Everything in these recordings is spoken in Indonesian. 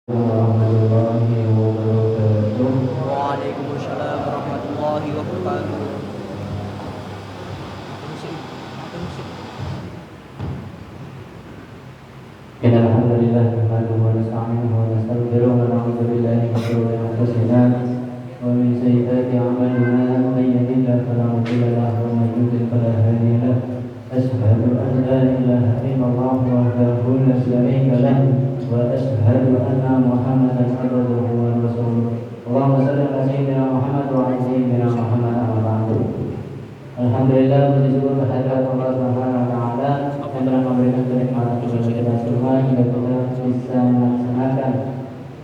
warahmatullahi wabarakatuh. Waalaikumsalam warahmatullahi wabarakatuh. Innal hamdalillah nahmaduhu wa nasta'inuhu wa nastaghfiruh wa na'udzu billahi min shururi anfusina wa min sayyiati a'malina man yahdihillahu fala mudilla lahu wa man yudlil fala hadiya lahu. Asyhadu an la ilaha illallah wahdahu la syarika lahu wa asyhadu anna Muhammadan abduhu wa rasuluh. Allahumma shalli ala sayyidina Muhammad wa ala sayyidina Muhammad amma ba'du. Alhamdulillah, puji syukur kehadirat Allah Subhanahu wa taala yang telah memberikan kenikmatan kepada kita semua hingga kita bisa melaksanakan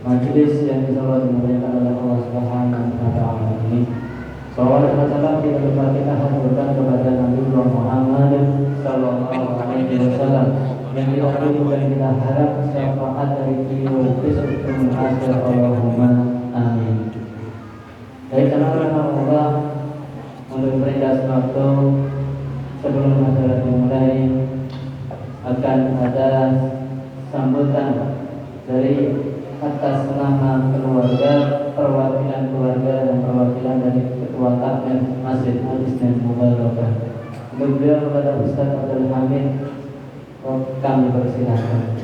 majelis yang insyaallah dimuliakan oleh Allah Subhanahu wa taala ini. Salawat dan salam kita kita haturkan kepada Nabi Muhammad sallallahu alaihi wasallam yang diakui dan kita harap syafaat dari beliau besok di akhir. Allahumma amin. Baik, karena Allah untuk peringkat waktu sebelum acara dimulai akan ada sambutan dari atas nama keluarga, perwakilan keluarga dan perwakilan dari ketua takmir Masjid Al-Islam Mubarakah. Untuk beliau kepada Ustaz Abdul Hamid kami persilakan.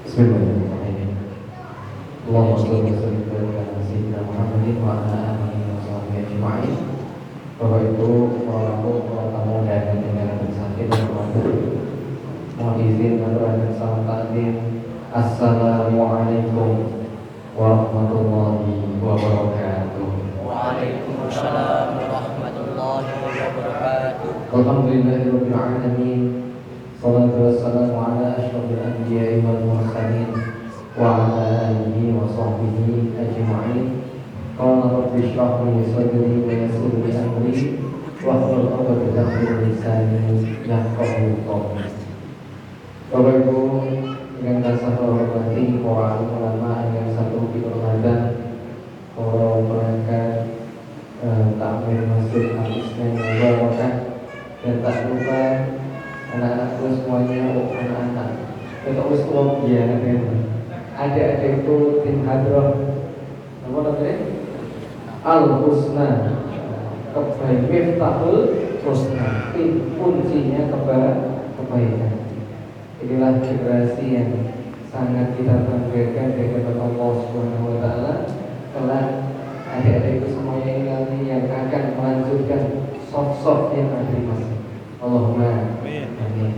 Bismillahirrahmanirrahim. Allahumma shalli ala sayyidina Muhammadin wa ala alihi wa sahbihi ajma'in. Bapak Ibu, para tamu dan undangan bersakit dan mohon izin mengaturkan salam takdim. Assalamualaikum warahmatullahi wabarakatuh. Waalaikumsalam warahmatullahi wabarakatuh. Alhamdulillahirabbil alamin. Salatu wassalamu ala asyrafil anbiya'i wal mursalin wa ala alihi wa sahbihi ajma'in. Qala rabbi shrah li sadri wa yassir li amri wahlul 'uqdatam min lisani yafqahu qawli. Bapak Ibu yang saya hormati, para ulama yang satu dihormati, para perangkat takmir Masjid Al-Islam Mubarakah, dan tak lupa anak-anakku semuanya, anak-anak kita uskup ya, adik-adik itu tim hadroh apa namanya? Al-Husna, kebaikan, Miftahul Husna, kuncinya kebaikan. Inilah generasi yang sangat kita banggakan dengan Allah Subhanahu wa taala. Kelak adik-adik itu semuanya ini nanti yang akan melanjutkan sosok yang ada di masa. Allahumma amin.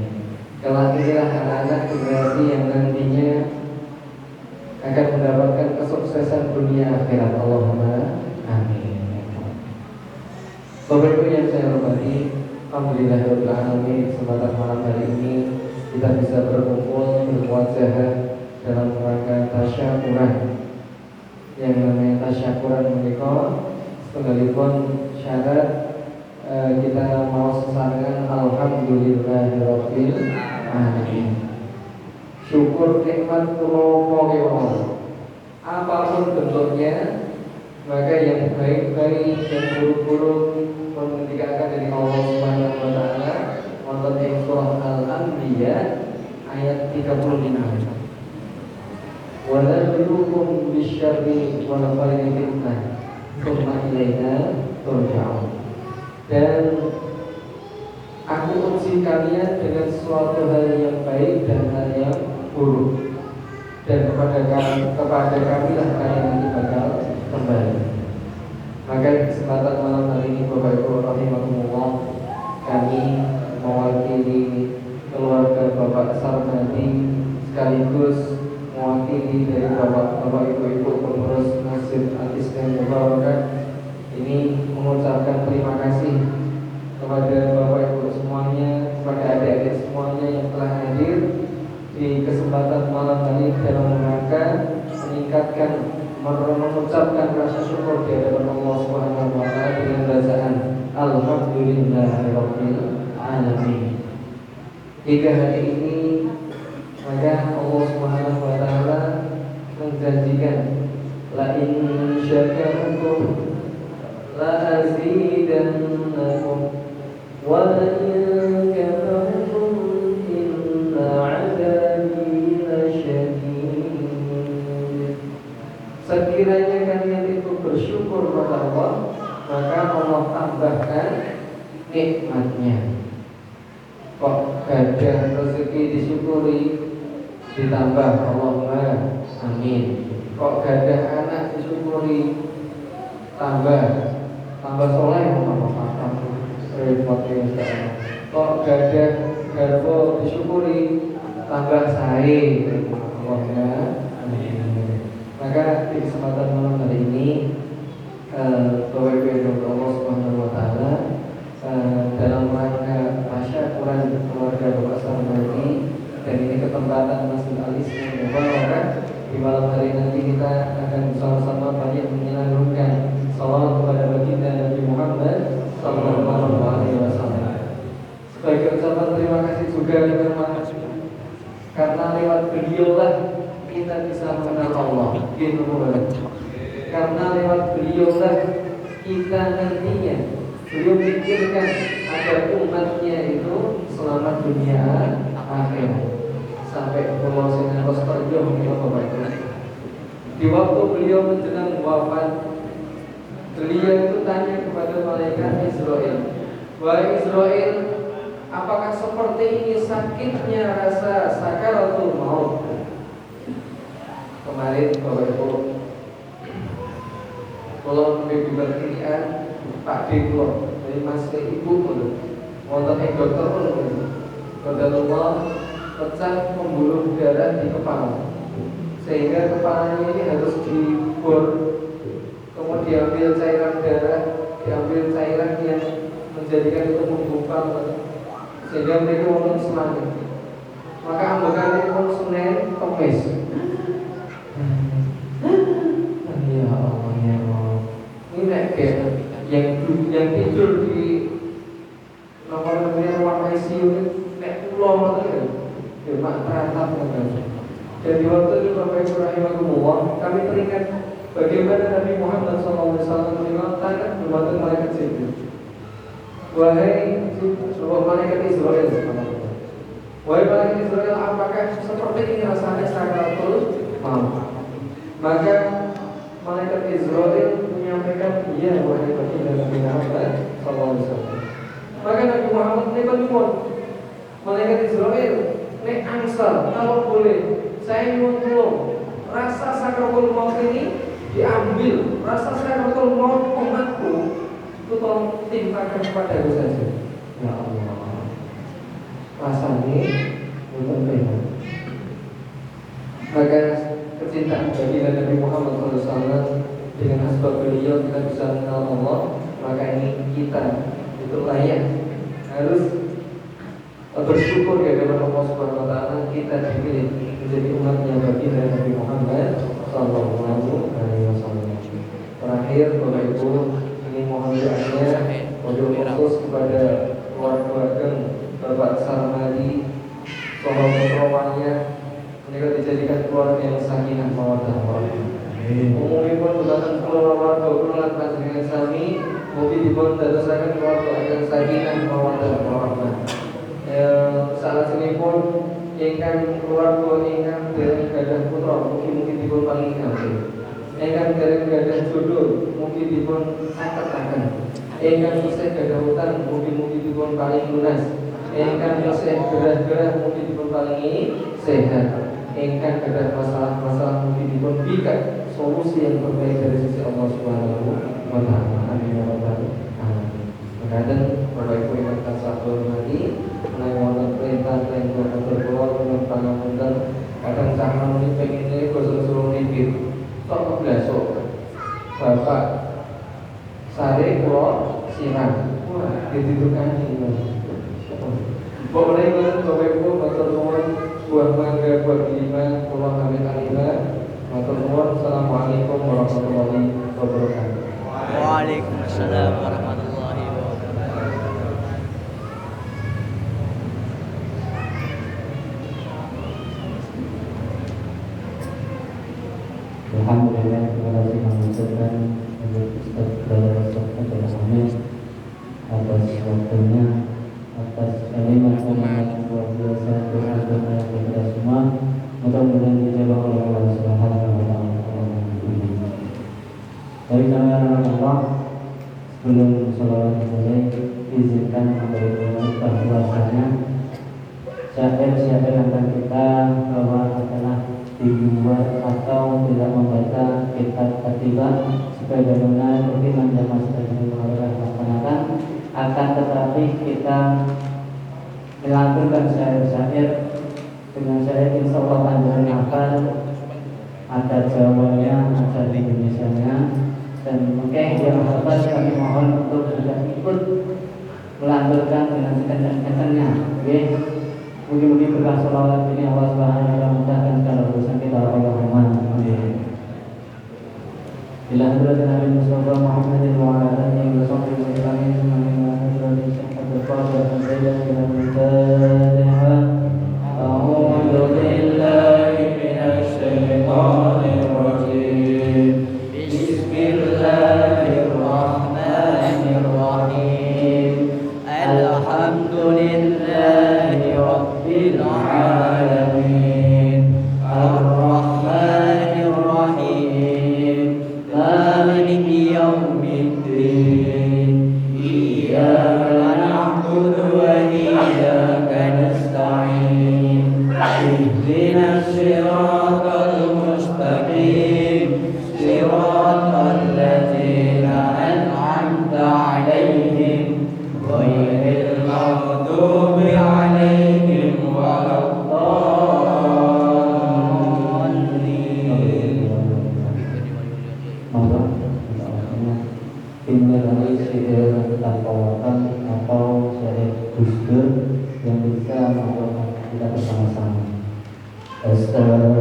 Kelak inilah anak-anak generasi yang nantinya akan mendapatkan kesuksesan dunia akhirat. Allahumma amin. Bapak Ibu yang saya hormati, alhamdulillahirabbil alamin, kesempatan malam hari ini kita bisa berkumpul bermuajah dalam rangka tasyakuran. Yang namanya tasyakuran menikah sekalipun syarat kita mau sesarengan alhamdulillahirabbil alamin. Syukur nikmat kulo apapun bentuknya, maka yang baik-baik dan buruk-buruk meninggalkan dari Allah Subhanahu wa taala. Wonten ing surah Al-Anbiya ayat 35. Wa nabluukum bisyarri wal khairi fitnah, tsumma ilaina turja'un. Dan aku uji kalian dengan suatu hal yang baik dan hal yang buruk, dan kepada kami lah kalian nanti bakal kembali. Maka kesempatan malam hari ini Bapak Ibu rahimahumullah, kami mewakili keluarga Bapak Sarmadi sekaligus mewakili dari Bapak Ibu-ibu pengurus Masjid Al-Islam Mubarakah ini mengucapkan terima kasih kepada Bapak Ibu semuanya, kepada adik-adik semuanya yang telah hadir di kesempatan malam hari dalam rangka meningkatkan, mengucapkan rasa syukur di hadapan Allah Subhanahu wa taala dengan bacaan Alhamdulillahirabbil alamin. Hingga hari ini maka syakartum la azidannakum wa in kafartum inna 'adzabi lasyadid. Sekiranya kalian itu bersyukur pada Allah, maka Allah tambahkan nikmatnya. Kok gadah rezeki disyukuri ditambah, Allahumma amin. Kok gadah anak disyukuri tambah soleh, apa repotnya sekarang. Kok gadah garbo disyukuri tambah sae, Allahumma amin. Maka di kesempatan malam hari ini Bapak Ibu Allah Subhanahu wa taala, dalam rangka tasyakuran keluarga Bapak Sarmadi, dan ini ketempatan Masjid Al-Islam Mubarak, di malam hari nanti kita akan bersama-sama banyak menyalurkan salawat kepada baginda Nabi Muhammad sallallahu alaihi wasallam. Sebagai ucapan terima kasih juga karena lewat beliaulah kita bisa mengenal Allah. Karena lewat beliaulah kita nantinya, beliau pikirkan agar umatnya itu selamat dunia akhirat. Sampai pulau Sinaros terjauh kita Bapak. Di waktu beliau menjelang wafat, beliau itu tanya kepada malaikat Israel, wahai Israel, apakah seperti ini sakitnya rasa sakaratul maut? Kemarin Bapak Ibu, kalau lebih berkirian Pak Diko dari Mas Ibu pun wonten ing dokter pun Qadarullah pecah pembuluh darah di kepala, sehingga kepalanya ini harus dibor, kemudian diambil cairan darah, diambil cairan yang menjadikan itu menggumpal, sehingga mereka wonten semangat. Maka ambekan pun Senin Kamis. Ya Allah, ya Allah. Ini kayak yang tidur di ruang ICU nek pulau itu ya mak teratap kan. Dan di waktu itu Bapak Ibu rahimakumullah, kami teringat bagaimana Nabi Muhammad SAW mengatakan kepada malaikat Jibril, wahai malaikat Israel, wahai malaikat Israel, apakah seperti ini rasanya sakaratul maut? Maka malaikat Israel menyampaikan, iya wahai baginda Nabi Muhammad SAW. Maka Nabi Muhammad ini berdoa, malaikat Israel, nek angsal, kalau boleh saya nyuwun tolong, rasa sakaratul maut ini diambil, rasa sakaratul maut umatku itu tolong timpakan kepada aku saja. Ya Allah, rasanya bukan benar. Maka kecintaan bagi Nabi Muhammad SAW dengan asbab beliau kita bisa mengenal Allah. Maka ini kita itu layak harus bersyukur kepada Allah Subhanahu wa taala, kita dipilih menjadi umatnya bagi Nabi Muhammad sallallahu alaihi wasallam. Terakhir Bapak Ibu, ini mohon doanya wabil khusus kepada keluarga Bapak Sarmadi, sahabat rawannya, mereka dijadikan keluarga yang sakinah mawaddah warahmah. Umumipun bukan keluarga keluarga panjenengan sami, mugi dipun dadosaken keluarga yang sakinah mawaddah warahmah. Salah sinipun ingkang keluarga ingkang dereng gadah putra, mugi-mugi dipun paringi kambe. Ingkang dereng gadah jodoh, mugi dipun saketaken. Ingkang isih gadah utang, mugi-mugi dipun paringi lunas. Ingkang isih gerah-gerah, mugi dipun paringi sehat. Ingkang gadah masalah-masalah, mugi dipun berikan solusi yang terbaik dari sisi Allah Subhanahu wa taala. Amin ya rabbal alamin. Mekaten Bapak Ibu ingkang tansah hormati, menawi perintah-perintah berkeluar dengan pangapunten, kadang cahang ini pengen ini gosok-gosok nipit tok keblasok Bapak sare kula siram, wah ditutupkan ini. Boleh kan Bapak Ibu matur nuwun, buah mangga buah lima, kula kami alima. Matur nuwun. Assalamualaikum warahmatullahi wabarakatuh. Waalaikumsalam warahmatullahi wabarakatuh. Alhamdulillah, terima kasih mengucapkan Ustaz Abdul Hamid atas waktunya, atas kalimat-kalimat luar biasa doa kepada semua. Mudah-mudahan dijawab oleh Allah Subhanahu wa taala. Dari nama Allah, sebelum sholawat dimulai, izinkan memberi bahwasanya syair-syair yang akan kita bawa adalah dibuat atau tidak membaca kitab ketiba sebagaimana rutin yang masih dilaksanakan. Akan tetapi kita melakukan syair-syair dengan syair insya Allah panjang hafal, ada Jawanya, ada Indonesianya, dan mungkin yang hafal kami mohon untuk sudah ikut melanturkan dengan sekencang-kencangnya. Mungkin berkah sholawat ini Allah Subhanahu wa taala mudahkan segala urusan kita. Allahumma amin. Ila hadratin Nabi Mustafa Muhammadin wa ala alihi wa sahbihi wa sallam. A'udzu billahi minasy syaithanir rajim. Bismillahirrahmanirrahim. Alhamdulillahi rabbil alamin. Ar-Rahmanir Rahim. Maliki yaumiddin. Iyyaka na'budu wa iyyaka nasta'in. Ihdinas siratal mustaqim. Siratal ladzina an'amta 'alaihim ghairil maghdubi 'alaihim waladdallin. Ini adalah syair tapawakan atau syair Gusdur yang bisa membuat kita bersama-sama. Amen.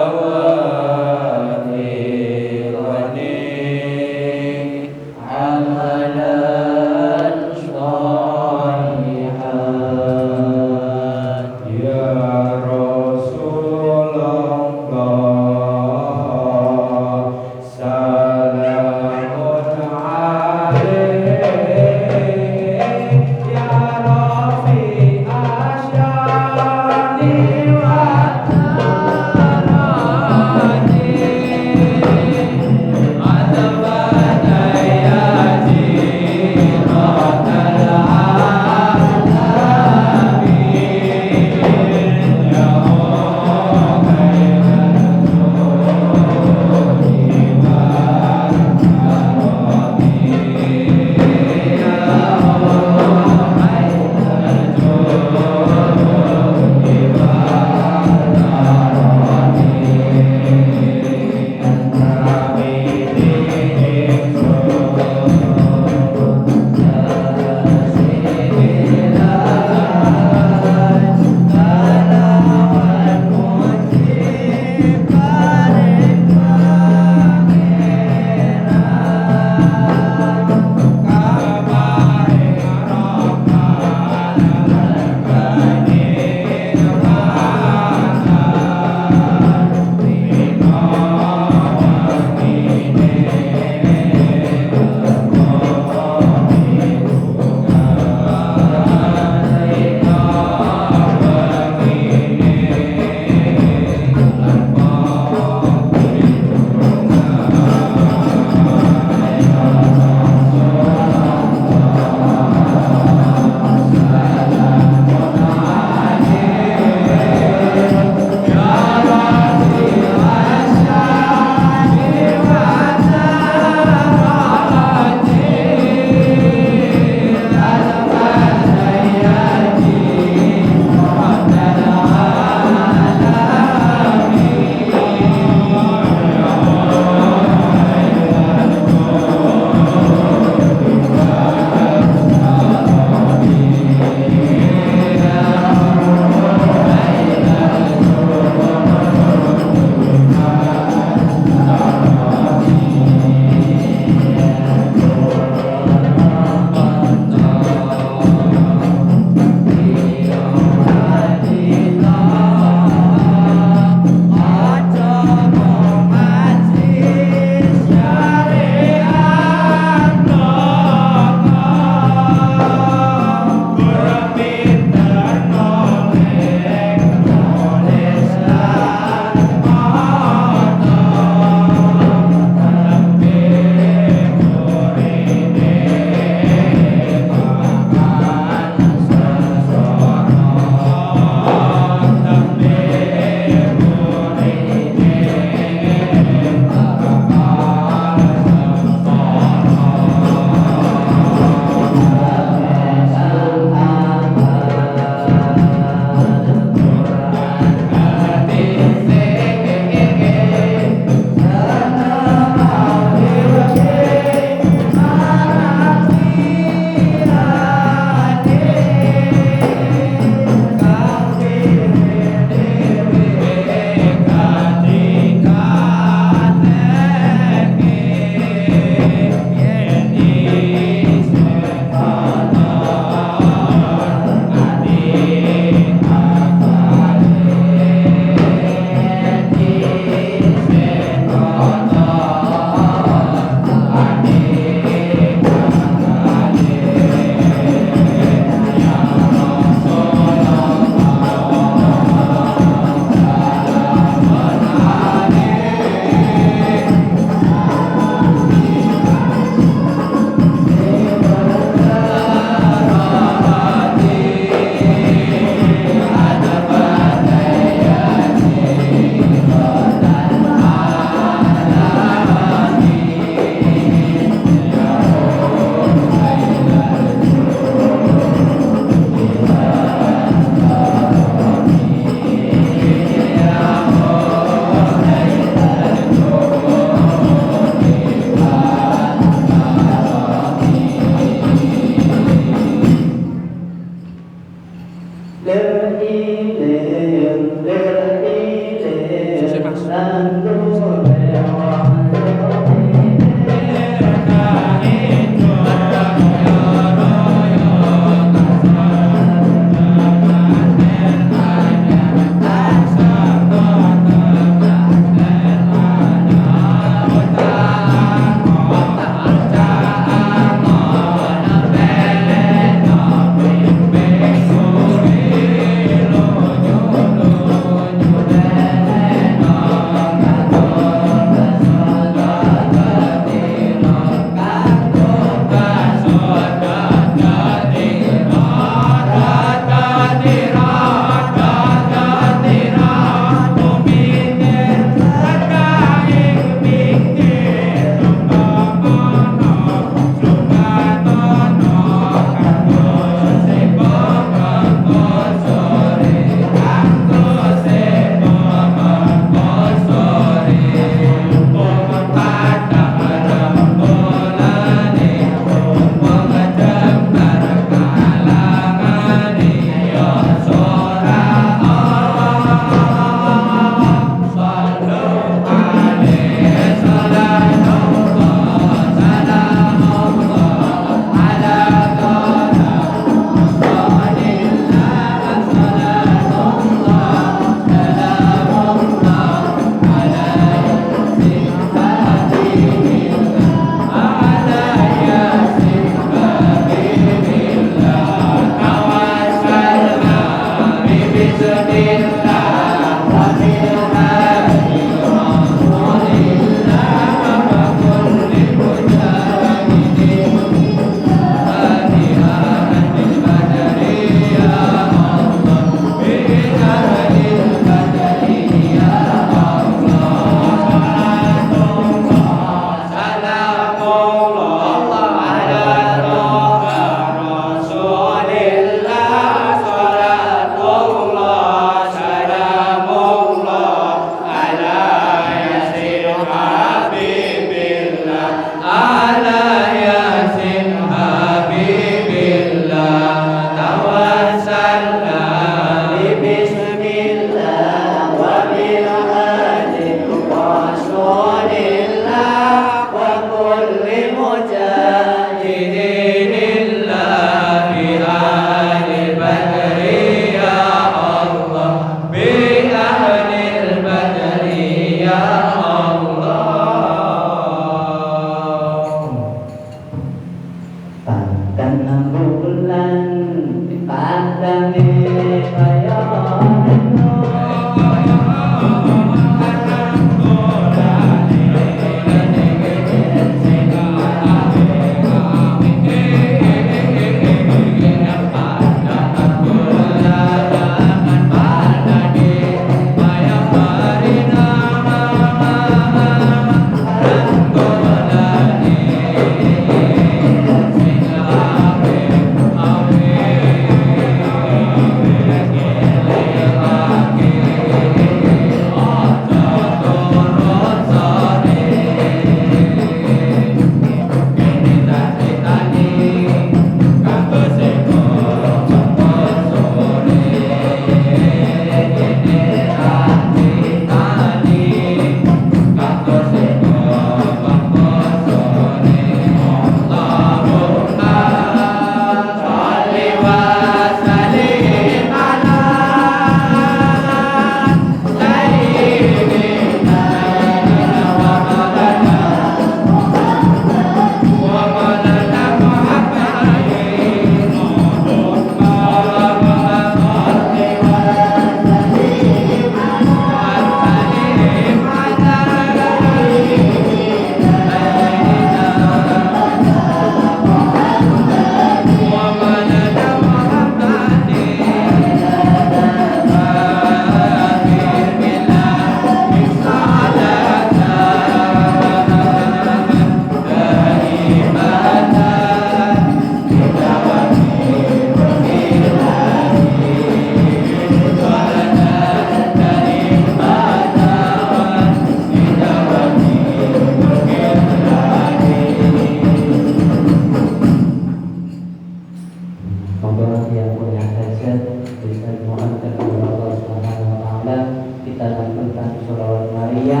yang punya hajat bisa dimohonkan kepada Allah Subhanahu wa taala. Kita lanjutkan sholawat Maria.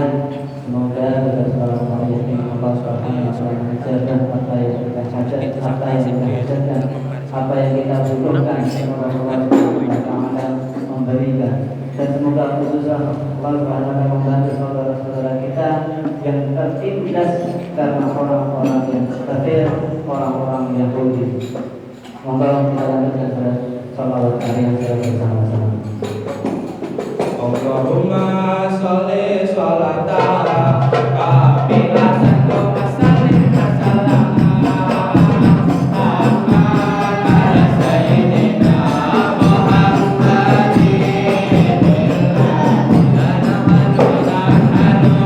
Semoga dengan sholawat Maria ini Allah Subhanahu wa taala mengajarkan apa yang kita hajat, apa yang kita hajatkan, apa yang kita butuhkan. Semoga Allah Subhanahu wa taala memberikan. Dan semoga khususnya Allah Subhanahu wa taala membantu saudara-saudara kita yang tertindas karena orang-orang yang kafir, orang-orang Yahudi. Semoga kita lanjutkan pada sholawat Maria secara bersama-sama. Allahumma sholli sholatan kamilatan wa sallim salam ala sayyidina Muhammadin lana manudan hanu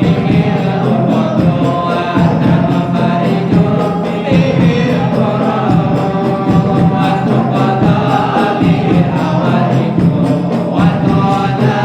ingil ubudu wa namafariju bihil qurau wa tuqata bihi awaikum wa tuqata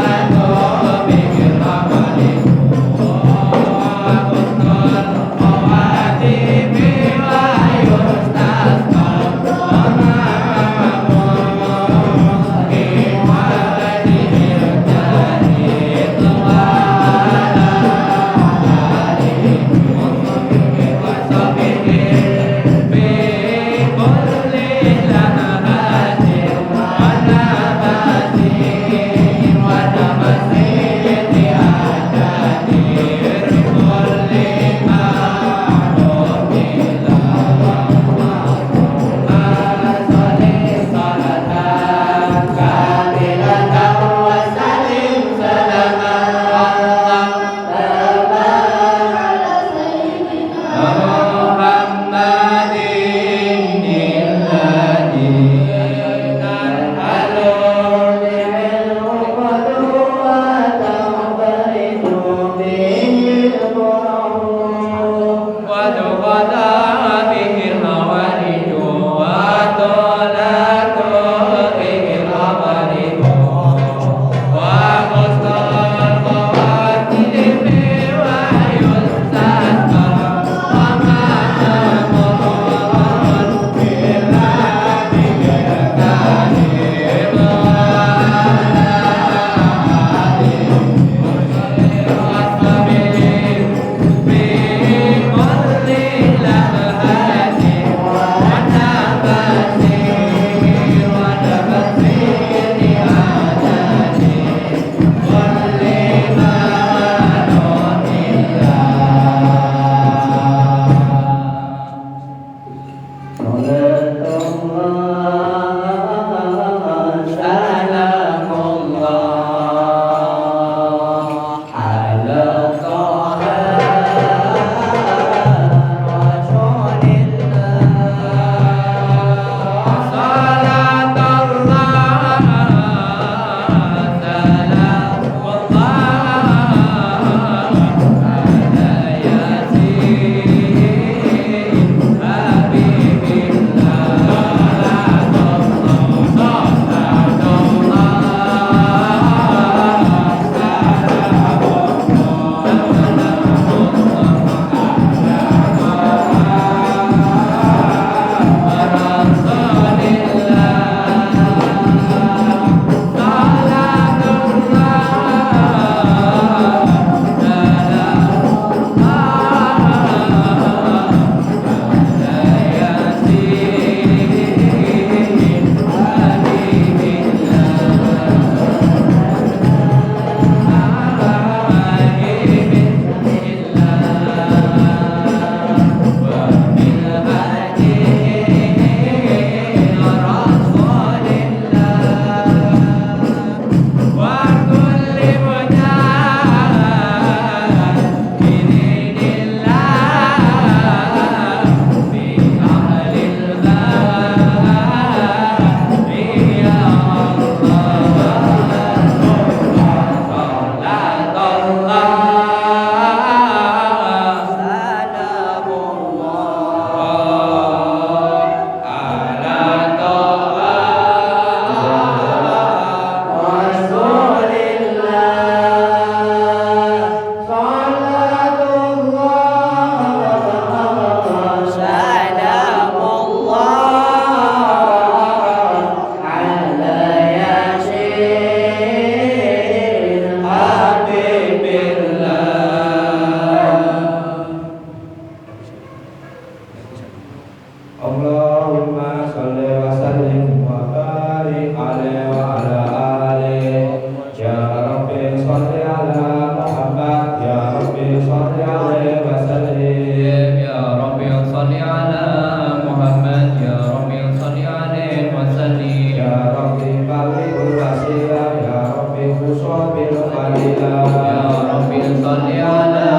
وسلم يا ربي بلغ الوسيلة يا ربي خصوصا بالفضيلة يا ربي صل على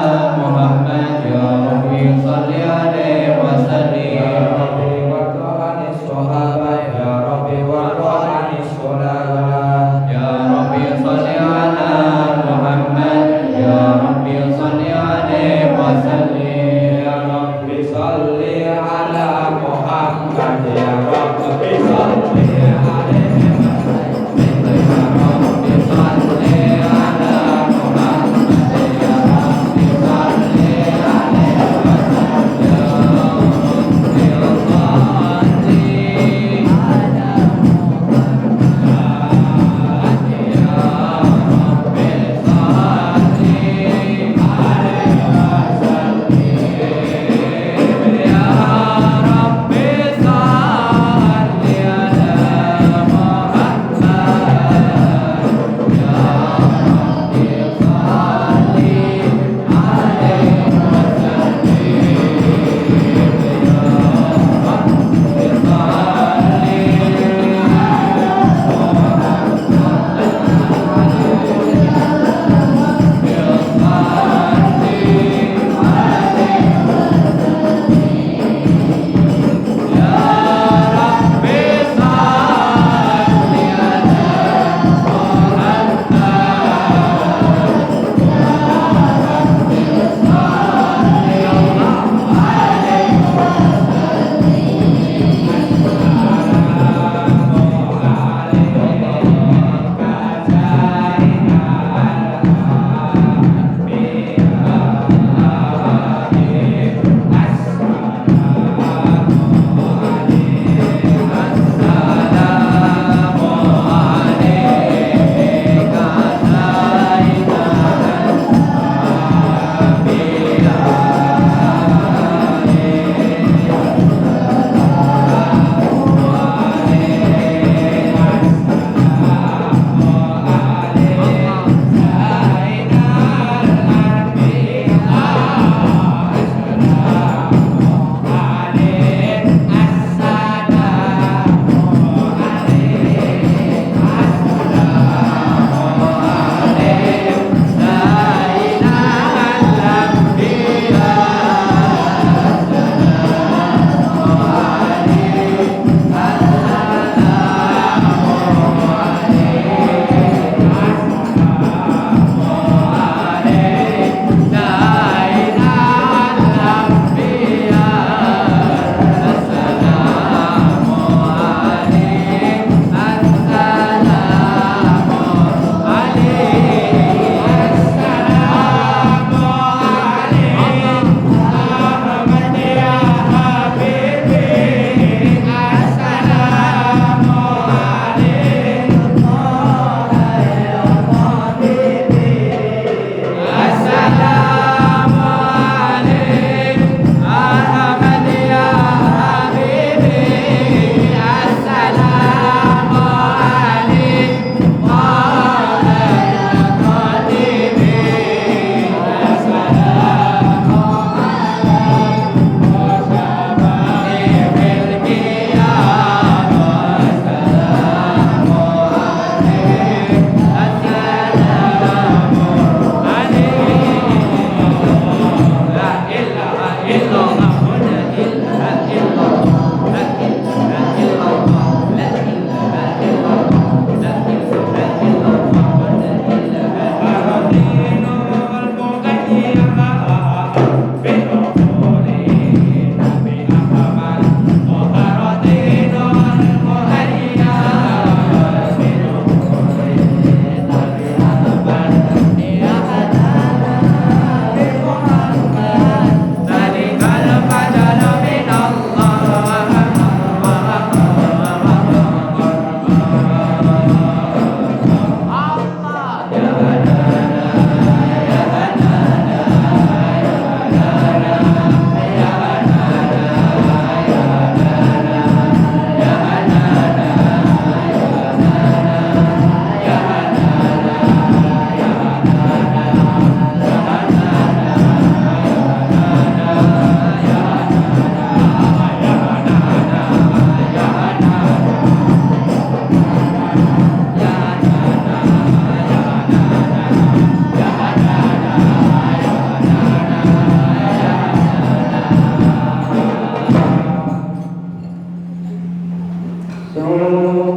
محمد يا ربي صل عليه وسلم يا ربي وارض عن الصحابة يا ربي وارض عن الصحابة يا ربي صل على محمد يا ربي صل عليه وسلم يا ربي صل على محمد يا ربي صل عليه يا ربي صل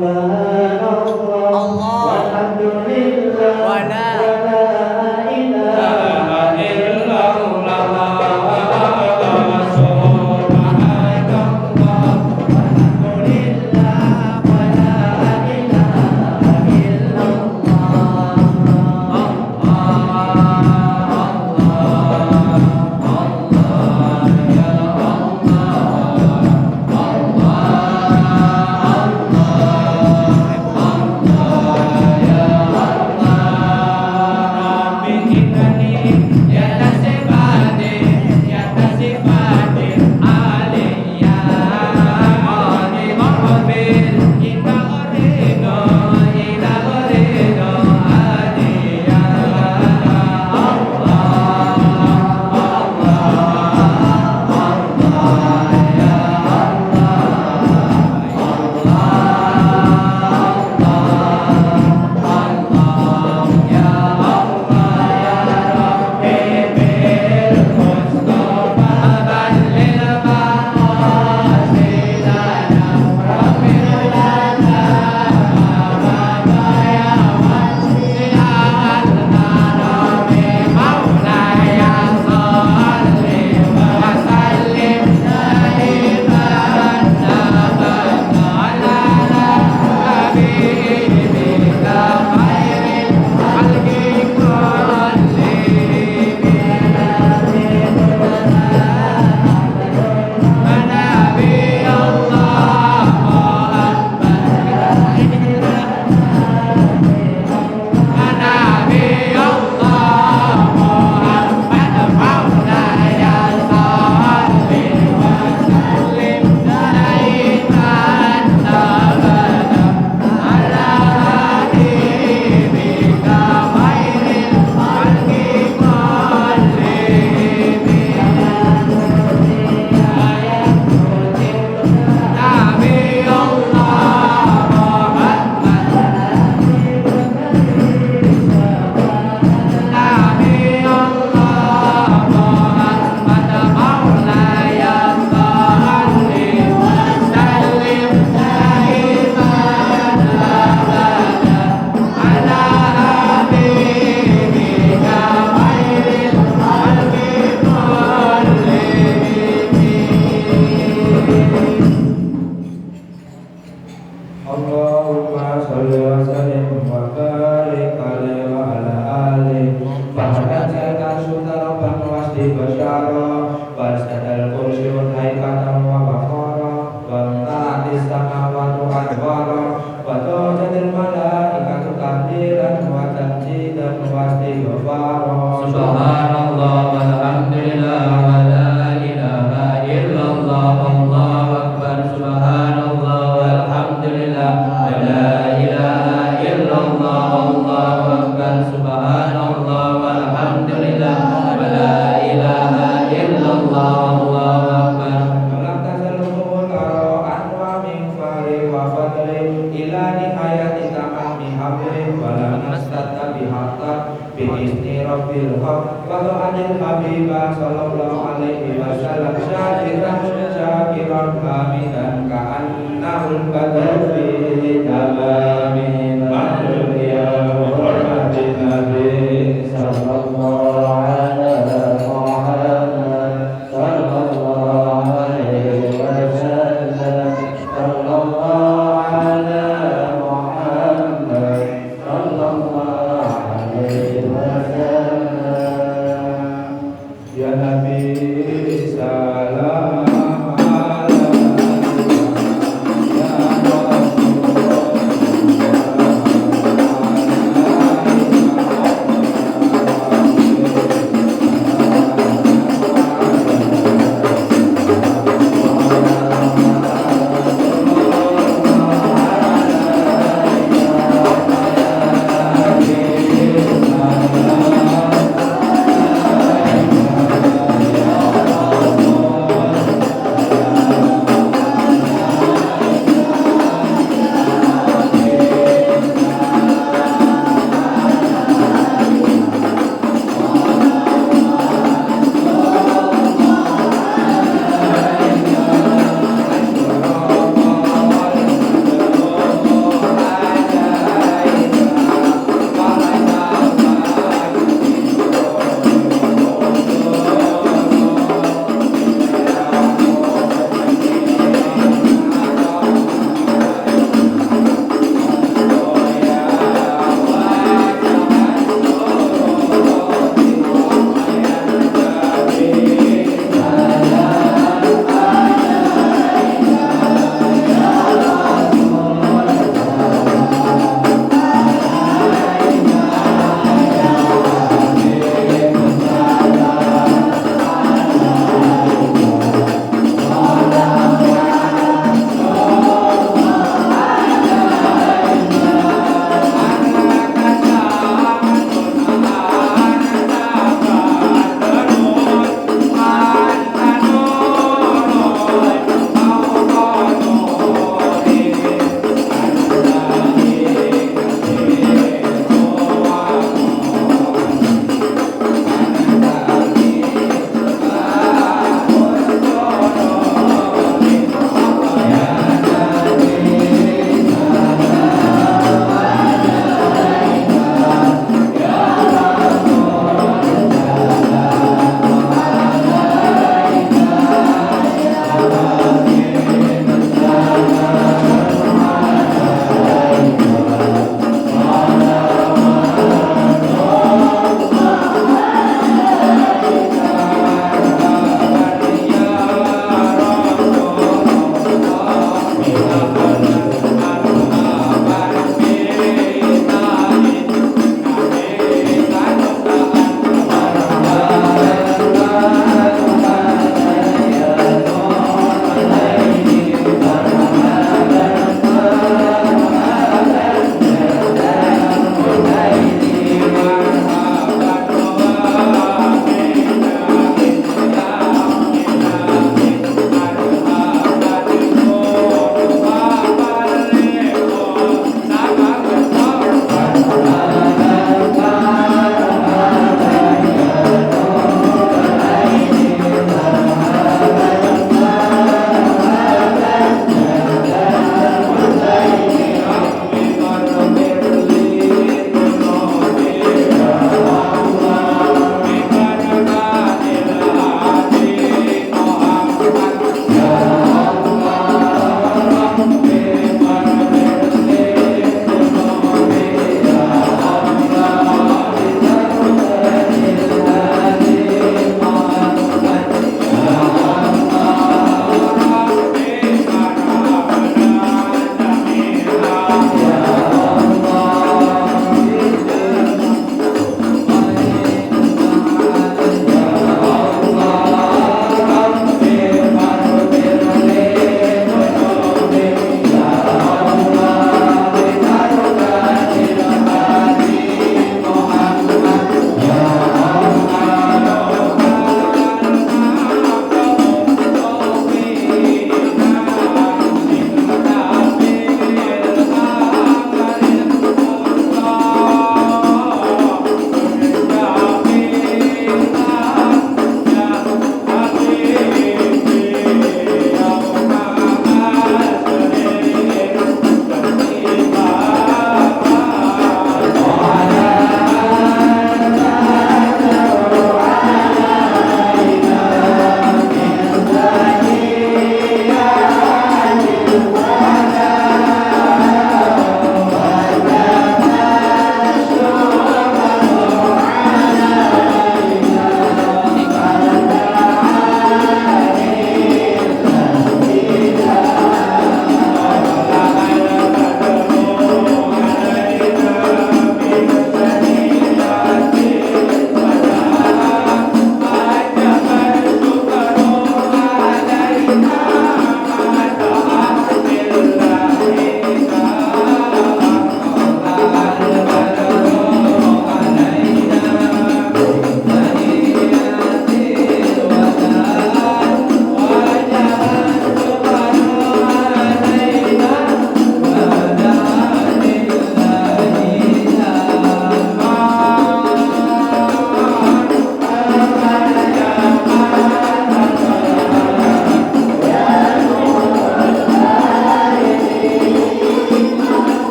Salam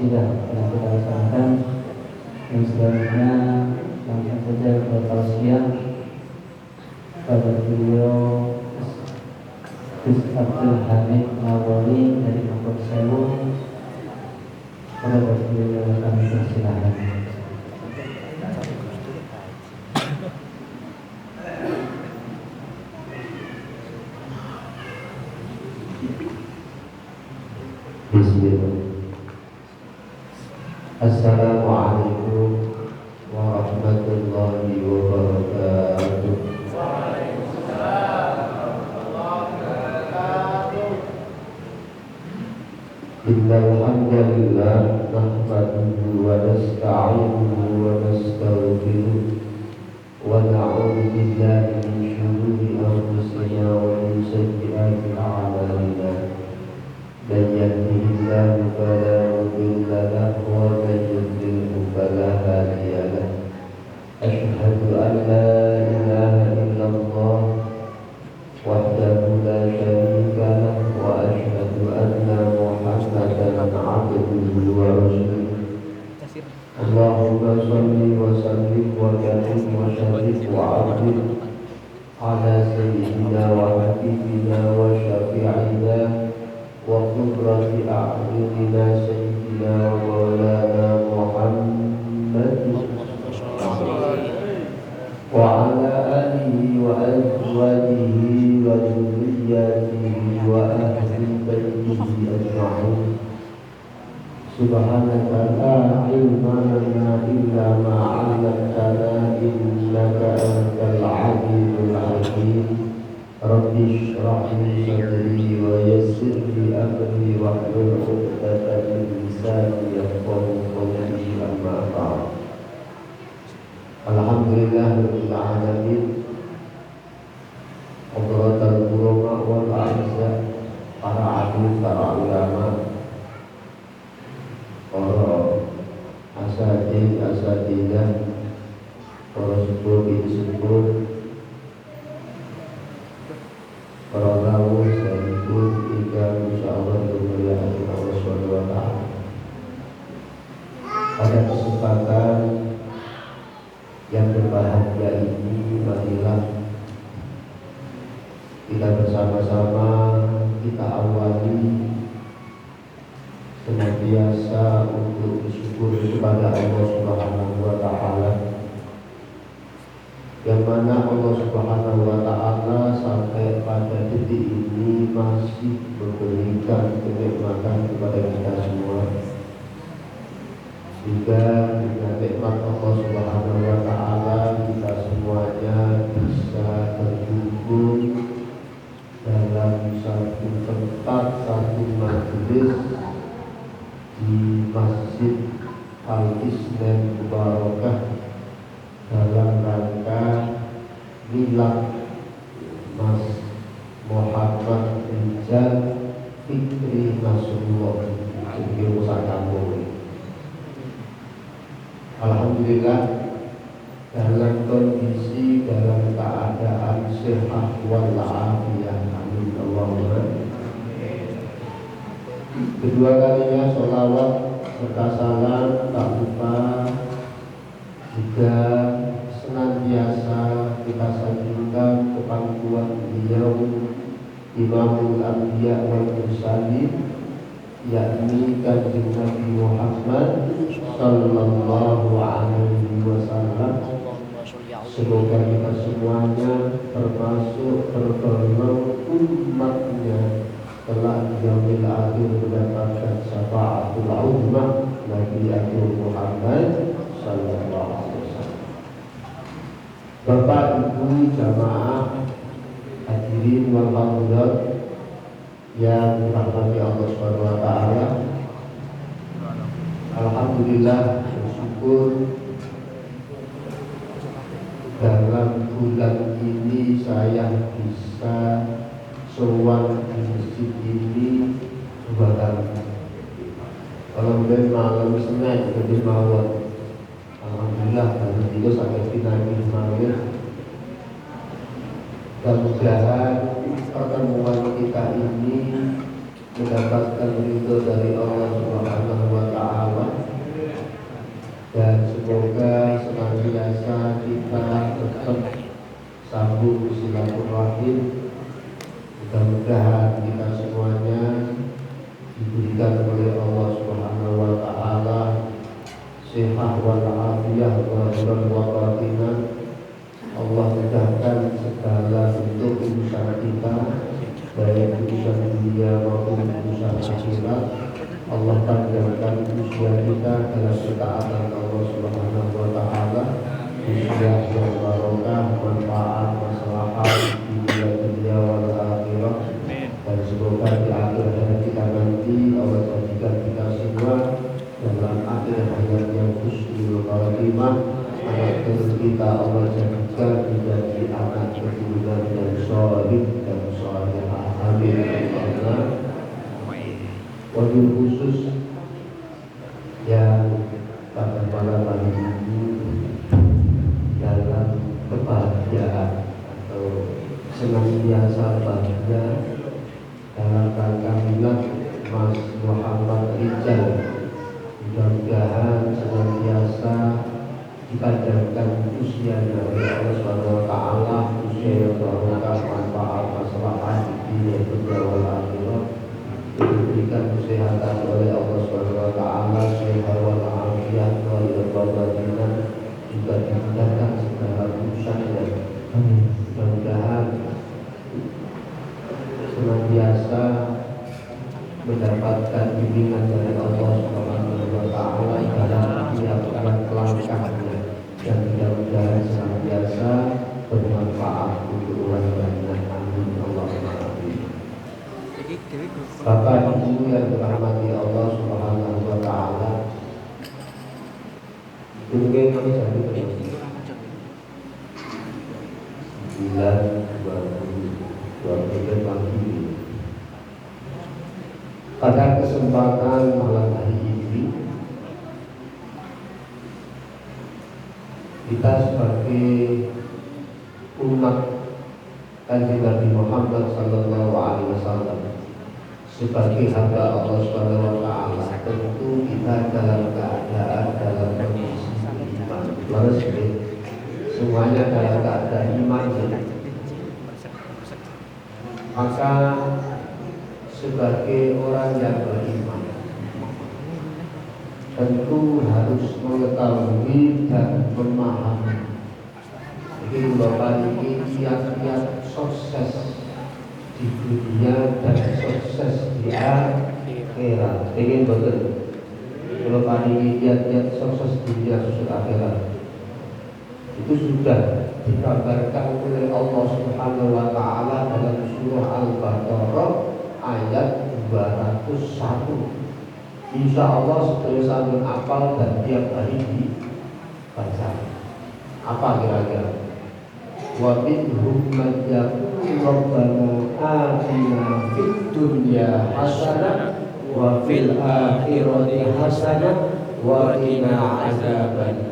qasidah telah kita laksanakan. Dan selanjutnya langsung saja ke tausiah pada beliau Gus Abdul Hamid Nawali dari Kampung Sewu. Pada beliau kami persilahkan. Bismillah. Assalamualaikum warahmatullahi wabarakatuh. Innal hamdalillah nahmaduhu wa nasta'inuhu wa nastaghfiruh wa na'udzu billahi min shururi anfusina wa min sayyiati a'malina. من يهده الله فلا مضل له ومن يضلله فلا هادي له. أشهد أن لا إله إلا الله وحده لا شريك له وأشهد أن محمدا عبده ورسوله. اللهم صل وسلم وبارك وشرف وعظم على سيدنا وحبيبنا وشفيعنا وقرة أعيننا سيدنا ومولانا محمد وعلى آله وأزواجه وذرياته وأهل بيته أجمعين. سبحانك لا علم لنا إلا ما علمتنا إنك أنت العليم الحكيم. رب اشرح لي صدري ويسر لي أمري واحلل عقدة من لساني يفقهوا قولي. أما بعد. Alhamdulillahirabbil alamin. Hadratul ulama wal a'izza, para alim, para ulama, para asatidah, para sepuh, para tamu sekaligus hingga insyaallah kemuliaan Allah Subhanahu wa taala. Pada kesempatan yang berbahagia ini, marilah kita bersama-sama kita awali senantiasa untuk bersyukur kepada Allah Subhanahu wa taala, yang mana Allah Subhanahu wa taala sampai pada detik ini masih memberikan kenikmatan kepada kita semua. Juga dengan nikmat Allah Subhanahu wa taala kita semuanya bisa terkumpul dalam satu tempat, satu majelis di Masjid Al-Islam Mubarakah dalam rangka milad Mas Muhammad Rizal Fikri Nasrullah sebagai usaha kampung. Alhamdulillah, dalam kondisi, dalam keadaan sehat walafiat, amin Allahumma. Kedua kalinya sholawat serta salam tak lupa juga senantiasa kita sanjungkan ke pangkuan beliau Imamul Anbiya wal Mursalin, yakni Kanjeng Nabi Muhammad sallallahu alaihi wasallam. Semoga kita semuanya termasuk tergolong umatnya telah yaumil akhir mendapatkan syafaatul uzma Nabi Agung Muhammad sallallahu alaihi wasallam. Bapak Ibu jamaah hadirin wal hadirat yang dirahmati Allah Subhanahu wa taala. Alhamdulillah, bersyukur dalam bulan ini saya bisa sowan di masjid ini 2 kali. Kalau mulai malam Senin jadi mawon. Alhamdulillah, dari itu sampai pinagi mawon. Mudah-mudahan pertemuan kita ini mendapatkan ridho dari Allah Subhanahu wa taala wal afiyah zahiran wa batinan. Allah mudahkan segala bentuk urusan kita, baik urusan dunia maupun urusan akhirat. Allah panjangkan usia kita dalam ketaatan Allah Subhanahu wa taala, usia yang barokah, manfaat, maslahat dunia wal akhirah. Dan semoga di akhir hayat kita nanti Allah jadikan kita semua dalam akhir hayat yang husnul khatimah. Anak turun kita Allah jadikan menjadi anak keturunan yang sholih dan sholihah. Amin. Wabil khusus yang pada malam hari ini dalam kebahagiaan atau senantiasa bahagia dalam rangka milad Mas Muhammad Rijal, mudah-mudahan senantiasa dipanjangkan usianya oleh Allah Subhanahu wa taala, usia yang barokah, manfaat, maslahat di dunia wal akhirah, diberikan kesehatan oleh Allah Subhanahu wa taala, sehat wal afiat wal batinan, juga dimudahkan segala urusannya. Mudah-mudahan senantiasa mendapatkan bimbingan dari Allah Subhanahu wa taala dalam setiap langkah-langkahnya, dan mudah-mudahan senantiasa bermanfaat untuk orang banyak. Amin. Allahumma amin. Bapak Ibu yang dirahmati Allah Subhanahu wa taala, mungkin kami jadi bulan 2020 pagi. Pada kesempatan malam hari ini, kita sebagai umat Kanjeng Nabi Muhammad sallallahu alaihi wasallam, sebagai hamba Allah Subhanahu wa taala, tentu kita dalam keadaan dalam kondisi iman. Lalu semuanya dalam keadaan iman. Maka sebagai orang yang beriman tentu harus mengetahui dan memahami bahwa ini kiat-kiat sukses di dunia dan sukses di akhirat. Ingin betul kalau ini kiat-kiat sukses di dunia sukses akhirat itu sudah digambarkan oleh Allah Subhanahu wa taala dalam surah Al-Baqarah ayat 201. Insya Allah setelah sambil apal dan tiap hari dibaca. Apa kira-kira? Wa minhum man yaqulu rabbana atina fid dunya hasanah wa fil akhirati hasanah wa qina azabannar.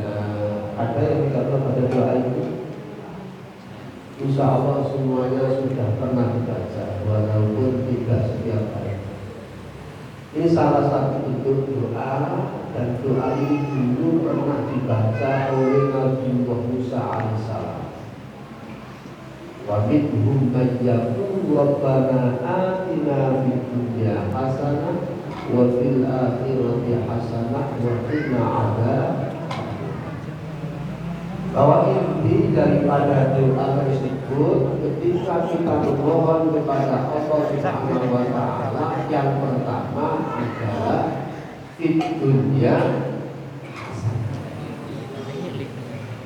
Ada yang tidak pernah pada doa itu? Insya Allah semuanya sudah pernah dibaca, walaupun tidak setiap hari. Ini salah satu bentuk doa, dan doa ini dulu pernah dibaca oleh Nabi Musa alaihissalam. Wa minhum man yaqulu rabbana atina fid dunya hasanah wa fil akhirati hasanah wa qina adzabannar. Bahwa inti daripada doa tersebut ketika kita memohon kepada Allah Subhanahu wa taala, yang pertama adalah fid dunya.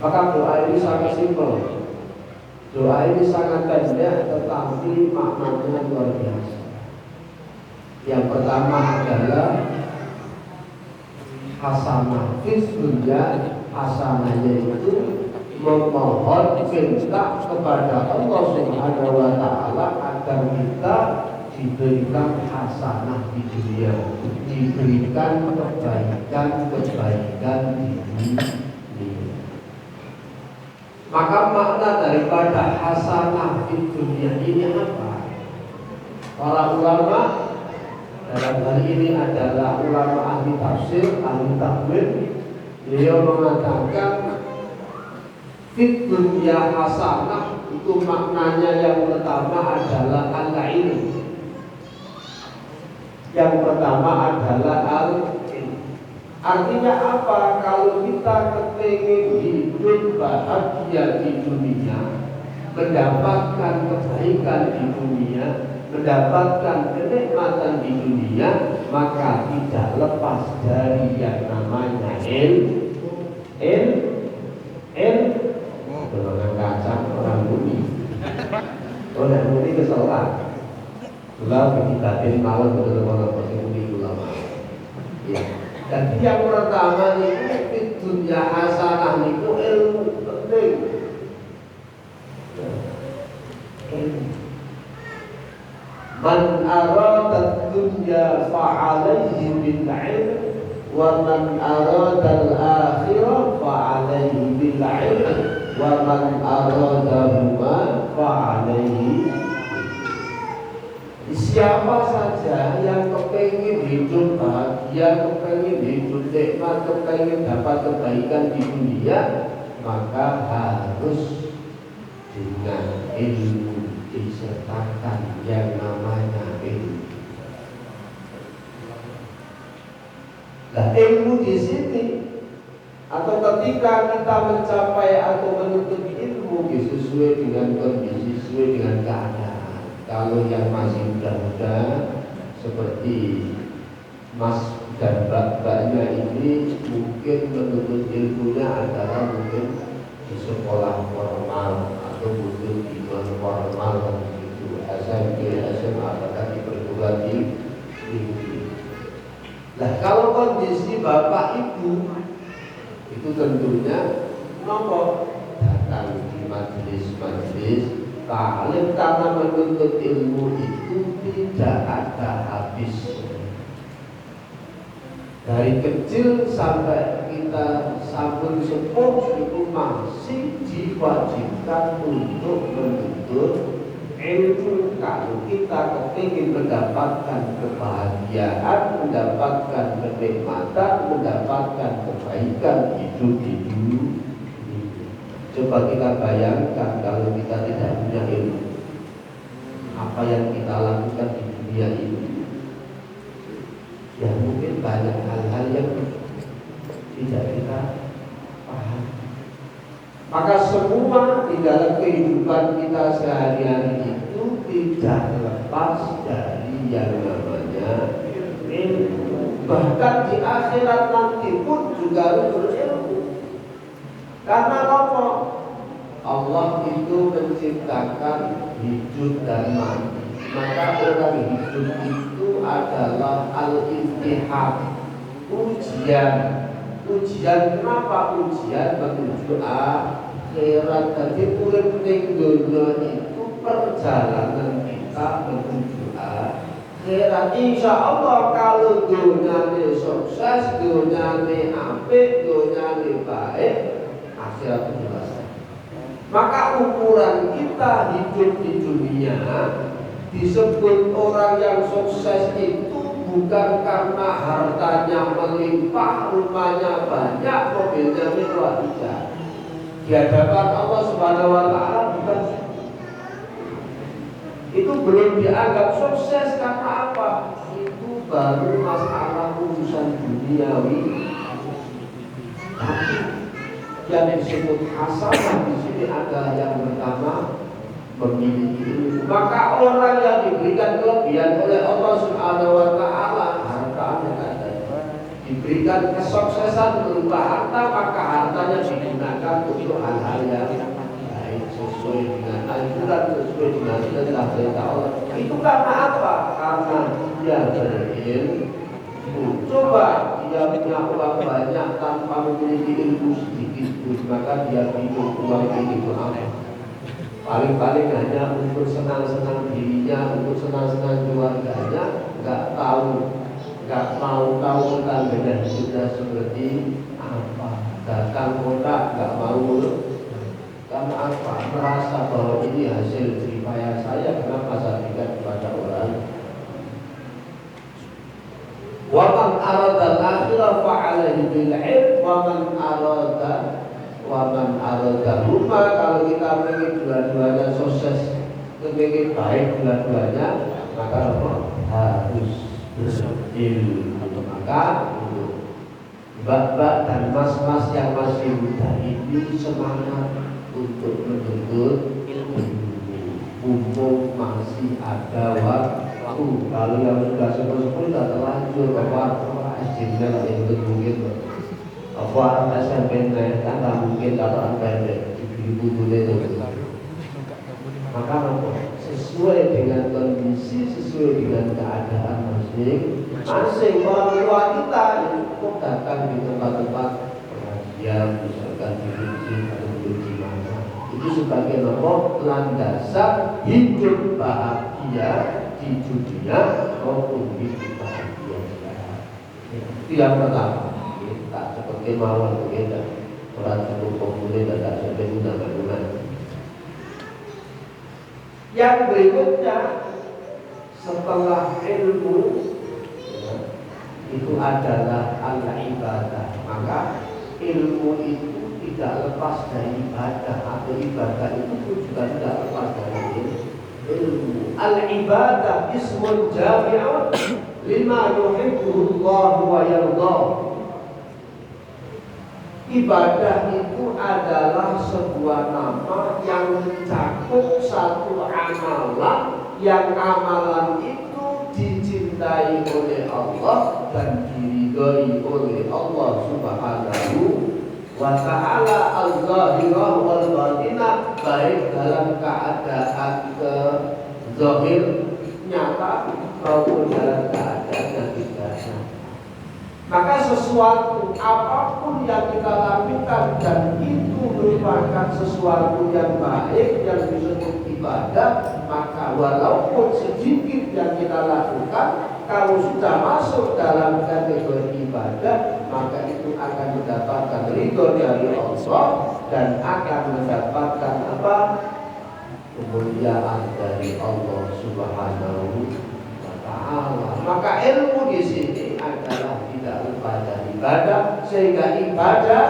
Maka doa ini sangat simpel. Doa ini sangat pendek tetapi maknanya luar biasa. Yang pertama adalah hasanah fid dunya. Hasanahnya itu memohon minta kepada Allah Subhanahu wa taala agar kita diberikan hasanah di dunia, diberikan kebaikan di dunia. Maka makna daripada hasanah di dunia ini apa? Para ulama dalam hal ini adalah ulama ahli tafsir, ahli takwil. Beliau mengatakan fid dunya hasanah itu maknanya yang pertama adalah al-ilm. Yang pertama adalah al-ilm. Artinya apa? Kalau kita kepingin hidup bahagia di dunia, mendapatkan kebaikan di dunia, mendapatkan kenikmatan di dunia, maka tidak lepas dari yang namanya golongan kacang orang muni. Orang muni kesolat. Gula dibatin malam betul orang muni ulama. Ya. Jadi yang pertama itu di dunia hasanah itu ilmu penting. Man arada dunya fa'alaihi bil ilm wa man arada al-akhirah fa'alaihi bil ilm wa man aradahuma fa'alaihi. Siapa saja yang kepingin hidup bahagia, kepingin hidup nikmat, kepingin dapat kebaikan di dunia, maka harus dengan ilmu disertakan yang namanya ilmu. Nah, ilmu di sini atau ketika kita mencapai atau menuntut ilmu sesuai dengan kondisi, sesuai dengan keadaan. Kalau yang masih muda-muda seperti mas dan mbak-mbaknya ini mungkin menuntut ilmunya adalah mungkin di sekolah formal atau mungkin di non formal begitu, SMP, SMA, bahkan di perguruan tinggi. Nah, kalau kondisi bapak ibu itu tentunya nomor datang di majelis-majelis taklim, karena menuntut ilmu itu tidak ada habisnya. Dari kecil sampai kita sampun sepuh itu masih diwajibkan untuk menuntut ilmu. Kalau kita kepingin mendapatkan kebahagiaan, mendapatkan kenikmatan, mendapatkan kebaikan hidup di dunia. Coba kita bayangkan kalau kita tidak punya ilmu, apa yang kita lakukan di dunia ini. Ya mungkin banyak hal-hal yang tidak kita paham. Maka semua di dalam kehidupan kita sehari-hari itu tidak lepas dari yang namanya ilmu. Bahkan di akhirat nanti pun juga harus berilmu. Karena apa? Allah itu menciptakan hidup dan mati. Maka orang hidup itu adalah al-imtihan, ujian. Ujian kenapa? Ujian menuju akhirat. Jadi urip ning dunya itu perjalanan kita menuju akhirat. Insya Allah kalau dunyane sukses, dunyane apik, dunyane baik, akhirat itu selesai. Maka ukuran kita hidup di dunia disebut orang yang sukses itu bukan karena hartanya melimpah, rumahnya banyak, mobilnya mewah, tidak. Di hadapan Allah Subhanahu wa taala bukan. Itu belum dianggap sukses karena apa? Itu baru masalah urusan duniawi. Tapi yang disebut hasanah di sini adalah yang pertama memiliki ilmu. Maka orang yang diberikan kelebihan oleh Allah Subhanahu wa taala hartanya diberikan kesuksesan berupa harta, maka hartanya digunakan untuk hal-hal yang baik sesuai dengan anjuran, sesuai dengan perintah Allah. Itu karena apa? Karena dia berilmu. Coba dia punya uang banyak tanpa memiliki ilmu sedikit pun, maka dia bingung uang ini itu apa. Paling-paling hanya untuk senang-senang dirinya, untuk senang-senang keluarganya, nggak mau tahu tentang beda hidupnya seperti apa. Datang kota nggak mau, karena apa? Merasa bahwa ini hasil jeripaya saya, kenapa saya berikan kepada orang. Wa man arada al-akhirah fa'alaihi bil 'ilm wa man arada huma. Kalau kita ingin dua-duanya sukses, ingin baik dua-duanya, maka harus berilmu. Maka mbak-mbak dan mas-mas yang masih muda ini semangat untuk menuntut ilmu, mumpung masih ada waktu. Kalau yang sudah sepuh-sepuh sudah terlanjur apa SD-nya nggak ikut mungkin apa SMP-nya kan nggak mungkin dapat pendek ibu-ibu dulu itu. Maka sesuai dengan kondisi, sesuai dengan keadaan masing-masing orang tua kita untuk datang di tempat-tempat pengajian, misalkan di masjid atau di mana, itu sebagai nomor landasan hidup bahagia di dunia maupun hidup bahagia di akhirat. Itu yang pertama. Tak seperti mawar begitu, orang cukup populer dan tak sampai guna-guna. Yang berikutnya setelah ilmu ya, itu adalah al-ibadah. Maka ilmu itu tidak lepas dari ibadah, atau ibadah itu pun juga tidak lepas dari ilmu. Al-ibadah ismun jami'un lima yuhibbuhu Allah wa yardah. Ibadah itu adalah sebuah nama yang mencakup satu amalan, yang amalan itu dicintai oleh Allah dan diridhoi oleh Allah Subhanahu wa ta'ala, al-zahirah wal batinah, baik dalam keadaan zahir nyata maupun dalam keadaan yang tidak nyata. Maka sesuatu apapun yang kita lakukan dan itu merupakan sesuatu yang baik yang disebut ibadah, maka walaupun sedikit yang kita lakukan, kalau sudah masuk dalam kategori ibadah, maka itu akan mendapatkan ridho dari Allah dan akan mendapatkan apa? Kemuliaan dari Allah Subhanahu wa ta'ala. Maka ilmu di sini adalah tidak lupa dari ibadah, sehingga ibadah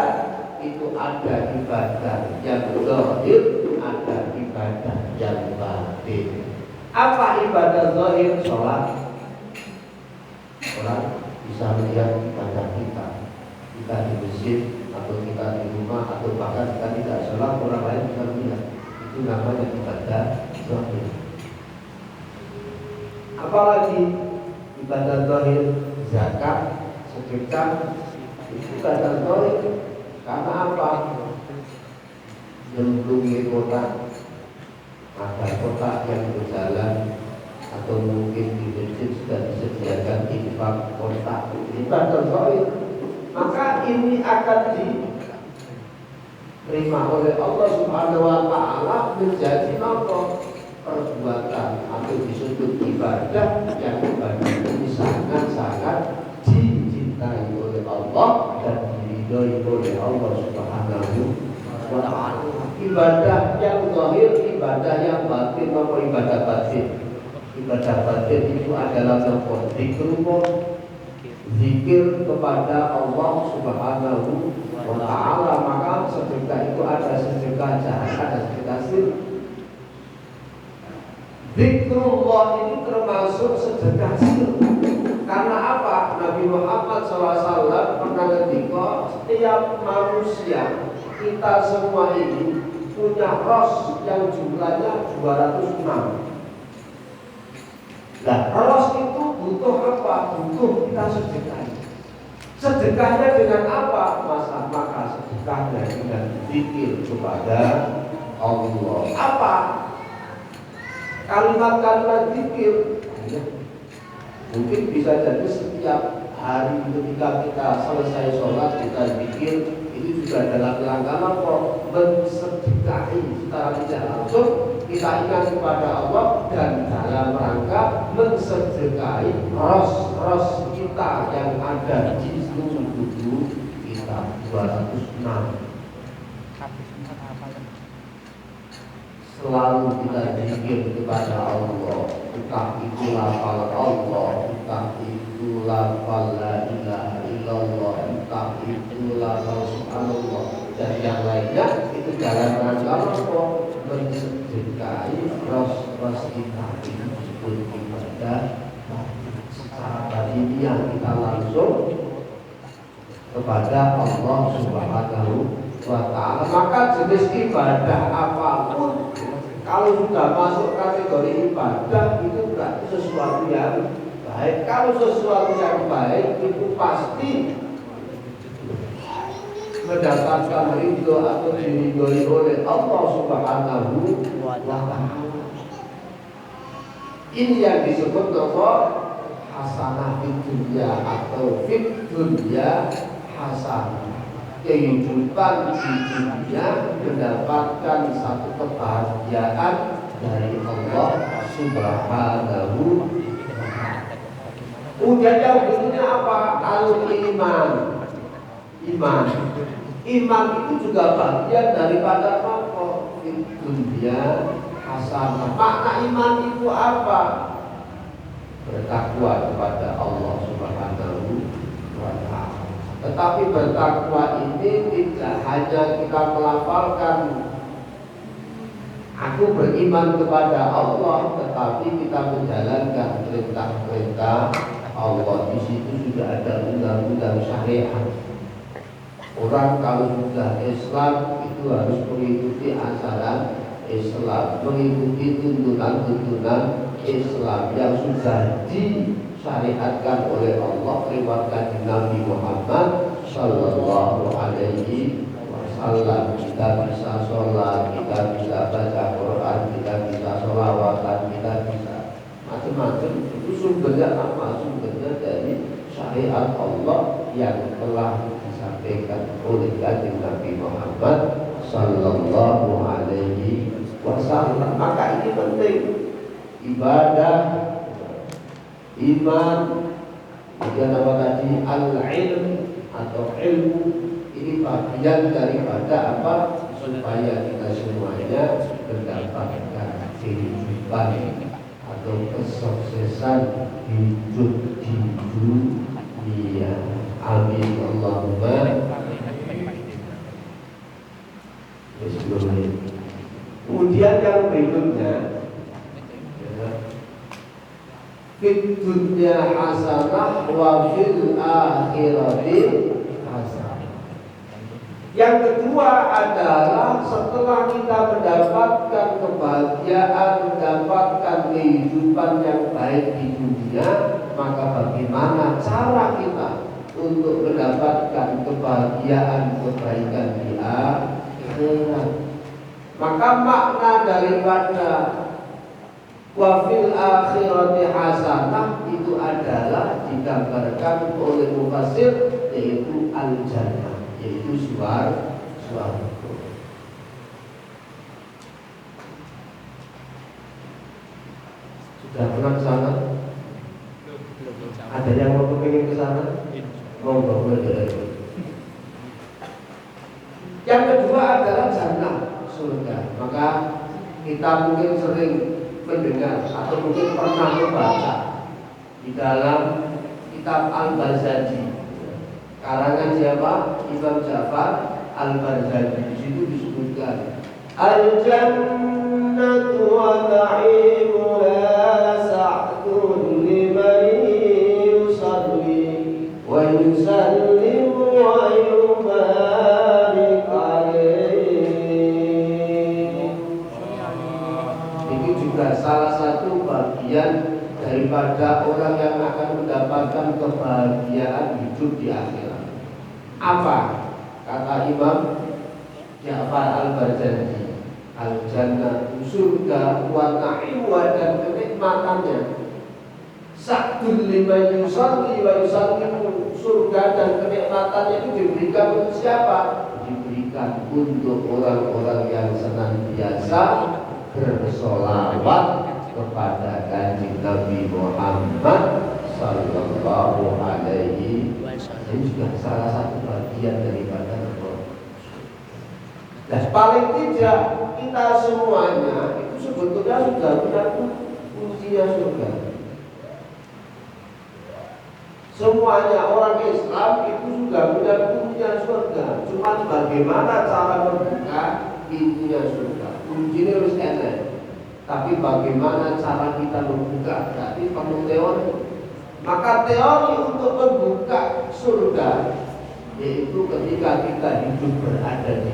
itu ada ibadah yang zahir, ada ibadah yang batin. Apa ibadah zahir? Sholat. Orang bisa melihat ibadah kita di masjid atau kita di rumah atau bahkan kita tidak sholat, orang lain bisa melihat. Itu namanya ibadah zahir. Apalagi ibadah zahir, zakat, sedekah, itu ibadah zahir. Karena apa? Nyemplungi kotak, ada kotak yang berjalan, atau mungkin di masjid sudah disediakan infak kotak, ibadah zahir. Maka ini akan diterima oleh Allah Subhanahu wa ta'ala menjadi perbuatan atau disebut ibadah yang ibadah ini sangat-sangat dicintai oleh Allah dan diridhoi oleh Allah Subhanahu wa ta'ala. Ibadah yang zahir, ibadah yang batin maupun ibadah batin. Ibadah batin itu adalah zikir kepada Allah Subhanahu wa ta'ala. Maka sedekah itu ada sedekah jahat, ada sedekah sir. Zikrullah ini termasuk sedekah sir. Karena apa? Nabi Muhammad SAW pernah ketika setiap manusia, kita semua ini punya ros yang jumlahnya 206. Nah, ros itu butuh apa? Butuh kita sedekah. Sedekahnya dengan apa? Maka sedekahnya dengan zikir kepada Allah. Apa? Kalimat-kalimat zikir. Mungkin bisa jadi setiap hari ketika kita selesai sholat kita zikir, itu juga dalam rangka apa? Mensedekahi secara tidak langsung kita ingat kepada Allah dan dalam rangka mensedekahi ros kita yang ada di seluruh tubuh kita 206. Selalu kita zikir kepada Allah, entah itu lafal Allah, entah itu lafal la ilaha illallah, entah itu lafal subhanallah dan yang lainnya, itu dalam rangka apa? Mensedekahi ros kita. Itu disebut ibadah secara batiniah. Kita langsung kepada Allah Subhanahu wa ta'ala. Maka jenis ibadah apapun kalau sudah masuk kategori ibadah itu berarti sesuatu yang baik. Kalau sesuatu yang baik itu pasti mendapatkan ridho atau diridhoi oleh Allah Subhanahu wa ta'ala. Ini yang disebut nama hasanah fid dunya atau fid dunya hasanah. Kehidupan di dunia mendapatkan satu kebahagiaan dari Allah Subhanahu wa ta'ala. Kemudian yang berikutnya apa? Kalau iman itu juga bagian daripada pokok dunia hasanah. Makna iman itu apa? Bertakwa kepada Allah Subhanahu wa ta'ala. Tetapi bertakwa ini tidak hanya kita melafalkan aku beriman kepada Allah, tetapi kita menjalankan perintah-perintah Allah. Di situ sudah ada undang-undang syariat. Orang kalau sudah Islam itu harus mengikuti ajaran Islam, mengikuti tuntunan-tuntunan Islam yang sudah disyariatkan oleh Allah lewat kanjeng Nabi Muhammad Sallallahu Alaihi Wasallam. Kita bisa sholat, kita bisa baca Quran, kita bisa sholawatan, kita bisa macam-macam. Itu sumbernya apa? Sumbernya dari syariat Allah yang telah disampaikan oleh kanjeng Nabi Muhammad Sallallahu Alaihi Wasallam. Maka ini penting. Ibadah, iman, kemudian apa tadi al-ilm atau ilmu, ini bagian daripada apa? Supaya kita semuanya mendapatkan kehidupan atau kesuksesan hidup di dunia. Amin Allahumma. Kemudian yang berikutnya, fid dunya hasanah wa fil akhirati hasanah. Yang kedua adalah setelah kita mendapatkan kebahagiaan, mendapatkan kehidupan yang baik di dunia, maka bagaimana cara kita untuk mendapatkan kebahagiaan, kebaikan di akhirat? Maka makna daripada wa fil akhirati hasanah itu adalah digambarkan oleh mufassir, yaitu al-jannah, yaitu surga. Sudah pernah ke sana? Ada yang mau kepingin ke sana? Monggo. Yang kedua adalah jannah, surga. Maka kita mungkin sering mendengar atau mungkin pernah membaca di dalam kitab Al-Barzanji, karangan siapa? Imam Ja'far Al-Barzanji. Di situ disebutkan al-jannatu wa na'imuha sa'dun liman yusalli wa yusallimu wa yubarik alaihi. Ini juga salah satu bagian daripada orang yang akan mendapatkan kebahagiaan hidup di akhirat. Apa? Kata Imam Ja'far Al-Barzanji, al-jannah, surga, wa na'imuha, dan kenikmatannya, sa'dun liman yusalli wa yusallimu, surga dan kenikmatannya itu diberikan untuk siapa? Diberikan untuk orang-orang yang senantiasa bersolawat kepada kanjeng Nabi Muhammad Sallallahu Alaihi Wasallam. Ini juga salah satu bagian daripada surga. Dan paling tidak kita semuanya itu sebetulnya sudah punya kuncinya surga. Semuanya orang Islam itu sudah punya kuncinya surga. Cuma bagaimana cara membuka pintunya surga? Kuncinya harus enak. Tapi bagaimana cara kita membuka? Berarti perlu teori. Maka teori untuk membuka surga yaitu ketika kita hidup berada di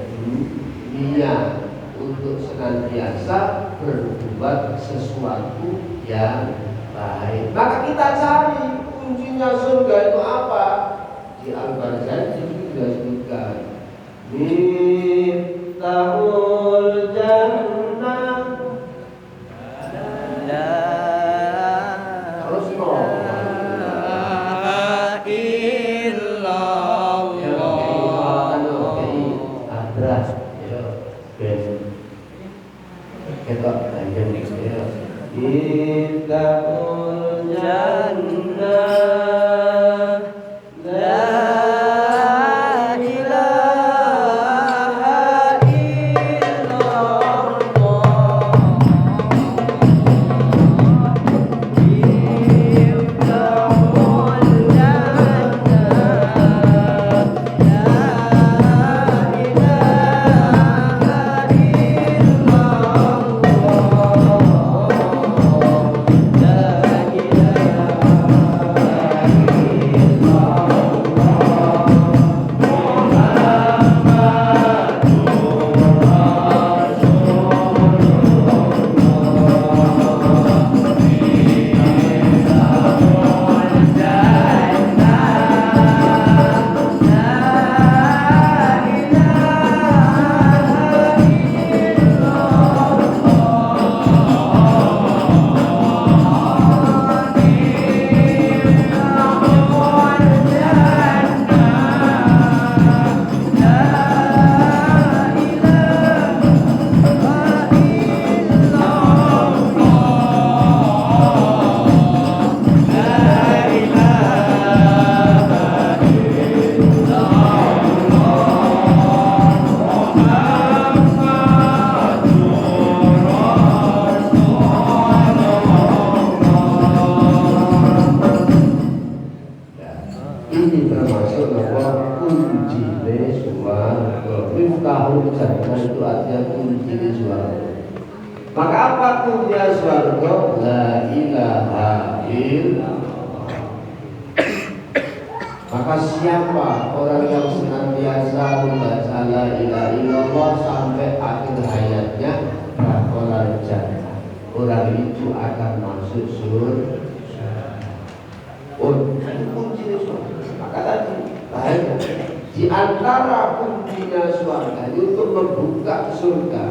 dunia untuk senantiasa berbuat sesuatu yang baik. Maka kita cari kuncinya surga itu apa? Di Al-Ghazali juga sebutkan Miftahul Jannah terus Miftahul Jannah la ilaha illallah Miftahul Jannah la ilaha ini termasuk bahwa kunci suarga. Miftahul Jannah itu artinya kunci suarga. Maka apa kunci suarga? La ilaha illallah. Maka siapa orang yang senantiasa membaca la ilaha illallah sampai akhir hayatnya bakalan jannah, orang itu akan masuk surga. Oh, kunci surga. Maka tadi bahaya di antara kuncinya surga untuk membuka surga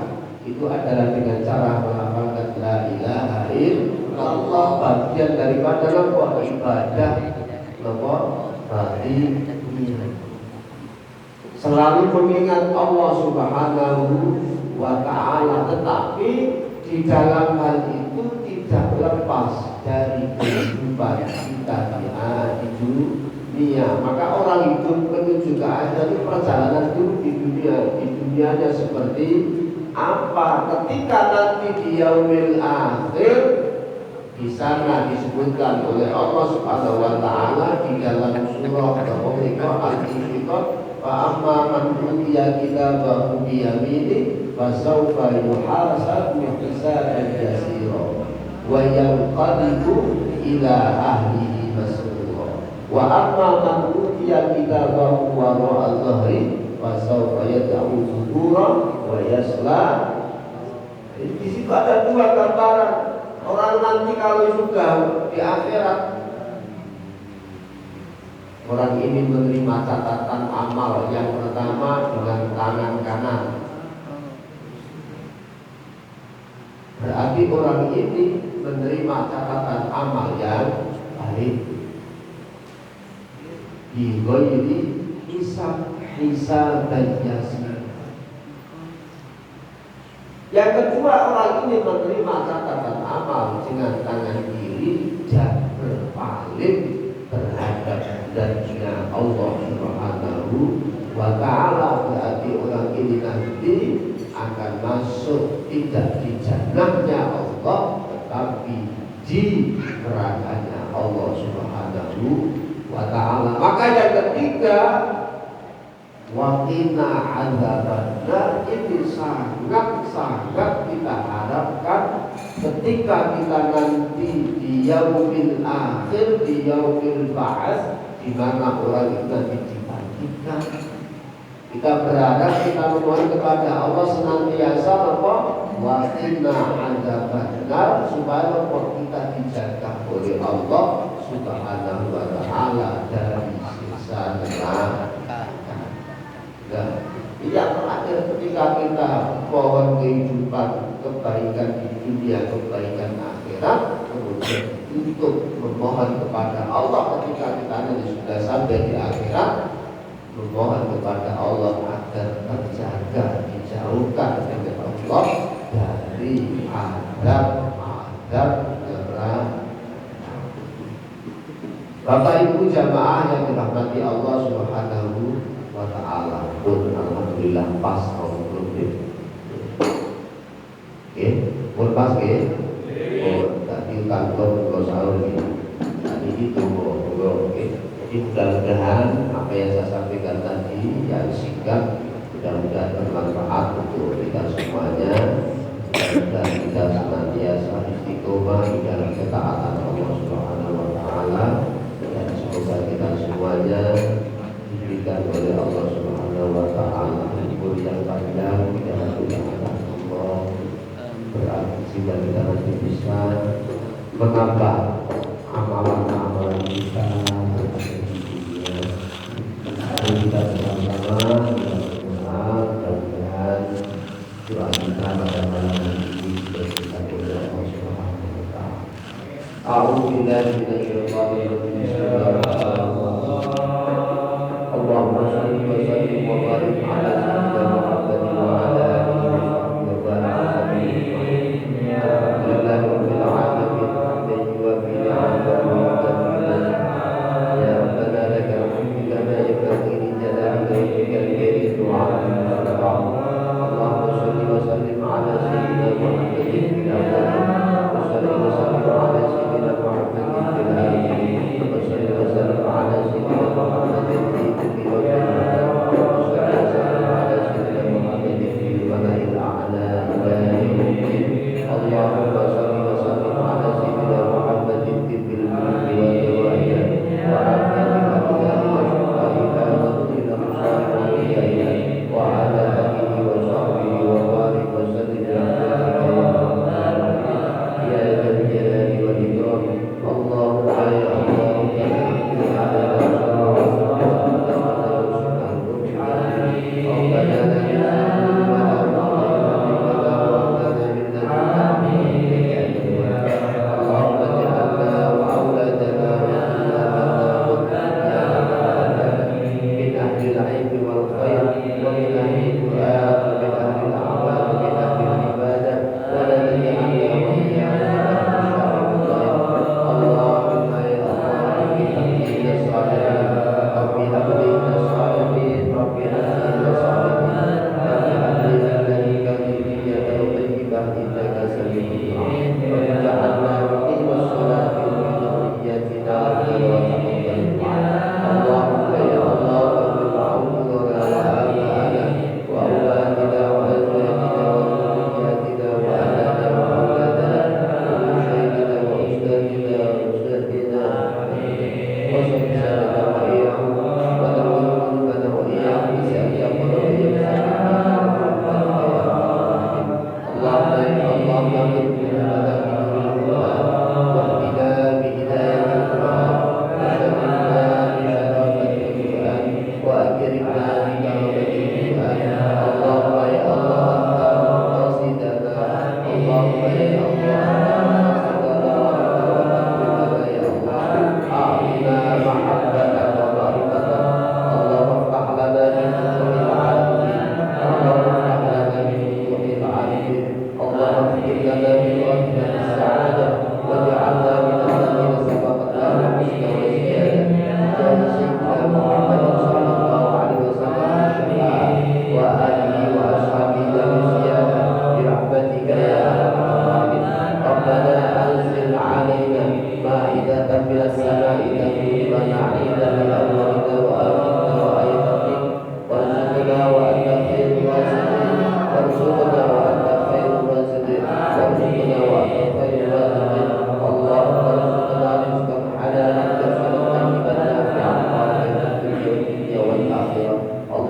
itu adalah dengan cara melafalkan la ilaha illallah, bagian daripada apa? Ibadah apa? Batin. Selalu mengingat Allah Subhanahu wa ta'ala, tetapi di dalam hal itu tidak lepas dari kehidupan kita di dunia. Maka orang hidup menuju ke akhirat itu perjalanan hidup di dunia. Di dunianya seperti apa? Ketika nanti di yaumil akhir, di sana disebutkan oleh Allah Subhanahu wa ta'ala di dalam surah Al-Infitar, fa amma man utiya kitabahu bi yaminihi fa sawfa yuhasabu hisaban yasira wa yanqalibu ila ahlihi masrura wa amma man utiya kitabahu wara'a dhahri fa sawfa yad'u thubura wa yasla. Di situ ada dua gambaran orang nanti kalau sudah di akhirat. Orang ini menerima catatan amal yang pertama dengan tangan kanan. Berarti orang ini menerima catatan amal yang baik. Di ghairi hisab dan yasir. Yang kedua, orang ini menerima catatan amal dengan tangan kiri dan berpaling terhadap janjinya Allah Subhanahu wa ta'ala. Berarti orang ini nanti akan masuk tidak di jannahnya Allah, tetapi di nerakanya Allah Subhanahu wa ta'ala. Maka yang ketiga, waqina adzabannar, ini sangat kita harapkan ketika kita nanti di yaumil akhir, di yaumil ba'ats, di mana orang itu nanti dibangkitkan. Kita berharap, kita memohon kepada Allah senantiasa apa? Waqina adzabannar, supaya apa? Kita dijaga oleh Allah Subhanahu wa taala dari siksa neraka. Nah, yang terakhir ketika kita mohon kehidupan, kebaikan di dunia, kebaikan akhirat, kemudian untuk memohon kepada Allah ketika kita nanti sudah sampai di akhirat, memohon kepada Allah agar terjaga, dijauhkan oleh Allah dari azab neraka. Bapak Ibu jamaah yang dirahmati Allah Subhanahu wa taala, pun alhamdulillah pas belum. Oke, pun pas ke? Oh, tadi kantor kalau sahur ini. Tadi itu oke. Jadi mudah-mudahan apa yang saya sampaikan tadi yang singkat, mudah-mudahan bermanfaat untuk kita semuanya, dan kita senantiasa istiqomah di dalam ketaatan Allah Subhanahu wa taala, dan semoga kita semuanya diberikan oleh Allah Subhanahu wa taala umur yang panjang dalam ketaatan Allah, berarti sehingga kita nanti bisa menambah amalan-amalan kita. Kita bersama-sama dan doa kita pada malam ini kita berdoa Allah Subhanahu wa taala. A'udzubillahi minasyaitonir rajim. Allahumma shalli wa sallim wa barik ala sayyidina Muhammad wa ala alihi wa sahbihi wa barik. Alhamdulillahirabbil alamin. Wa bihi ya rabbana lakal hamdu kama yanbaghi li jalali wajhika al-karim wa 'azimi sultanik. Allahumma shalli wa sallim ala sayyidina Muhammadin fil awwalin wa shalli wa sallim ala sayyidina Muhammadin fil akhirin wa shalli wa sallim ala sayyidina Muhammadin fil kulli waqtin wa shalli wa sallim ala sayyidina Muhammadin fil mala'il a'la ila yaumiddin. Allahumma shalli wa sallim ala sayyidina Muhammadin fil mulki wa tawaiya wa afiyatil abdani wa shifaiha wa dhil musafiriha wa ala alihi wa sahbihi wa barik wa sallim ya dzal jalali wal ikram. Allahumma ya Allah ya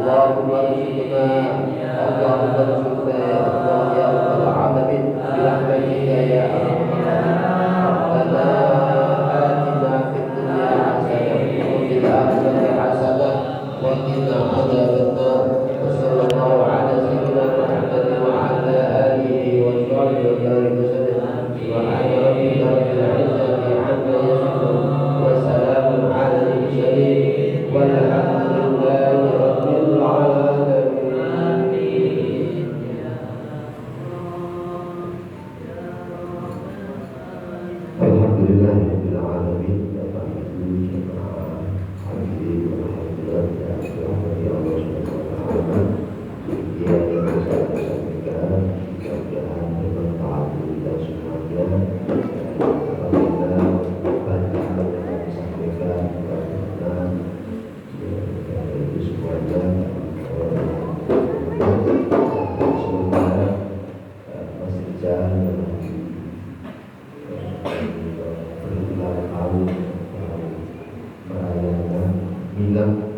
اللهم ارزقنا اللهم ارزقنا يا الله يا رب العالمين برحمتك يا ارحم ربنا آتنا في الدنيا حسنة وفي الآخرة حسنة وقنا عذاب النار وصلى الله على سيدنا محمد وعلى آله وصحبه وبارك وسلم سبحان ربك رب العزة عما يصفون وسلام على المرسلين والحمد لله رب العالمين. Alhamdulillah rabbil alamin.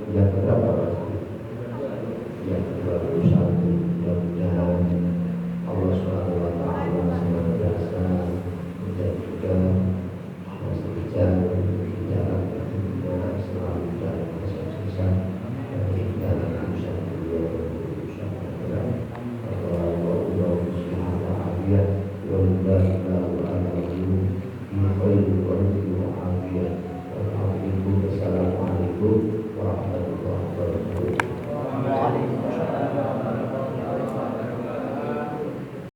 Yang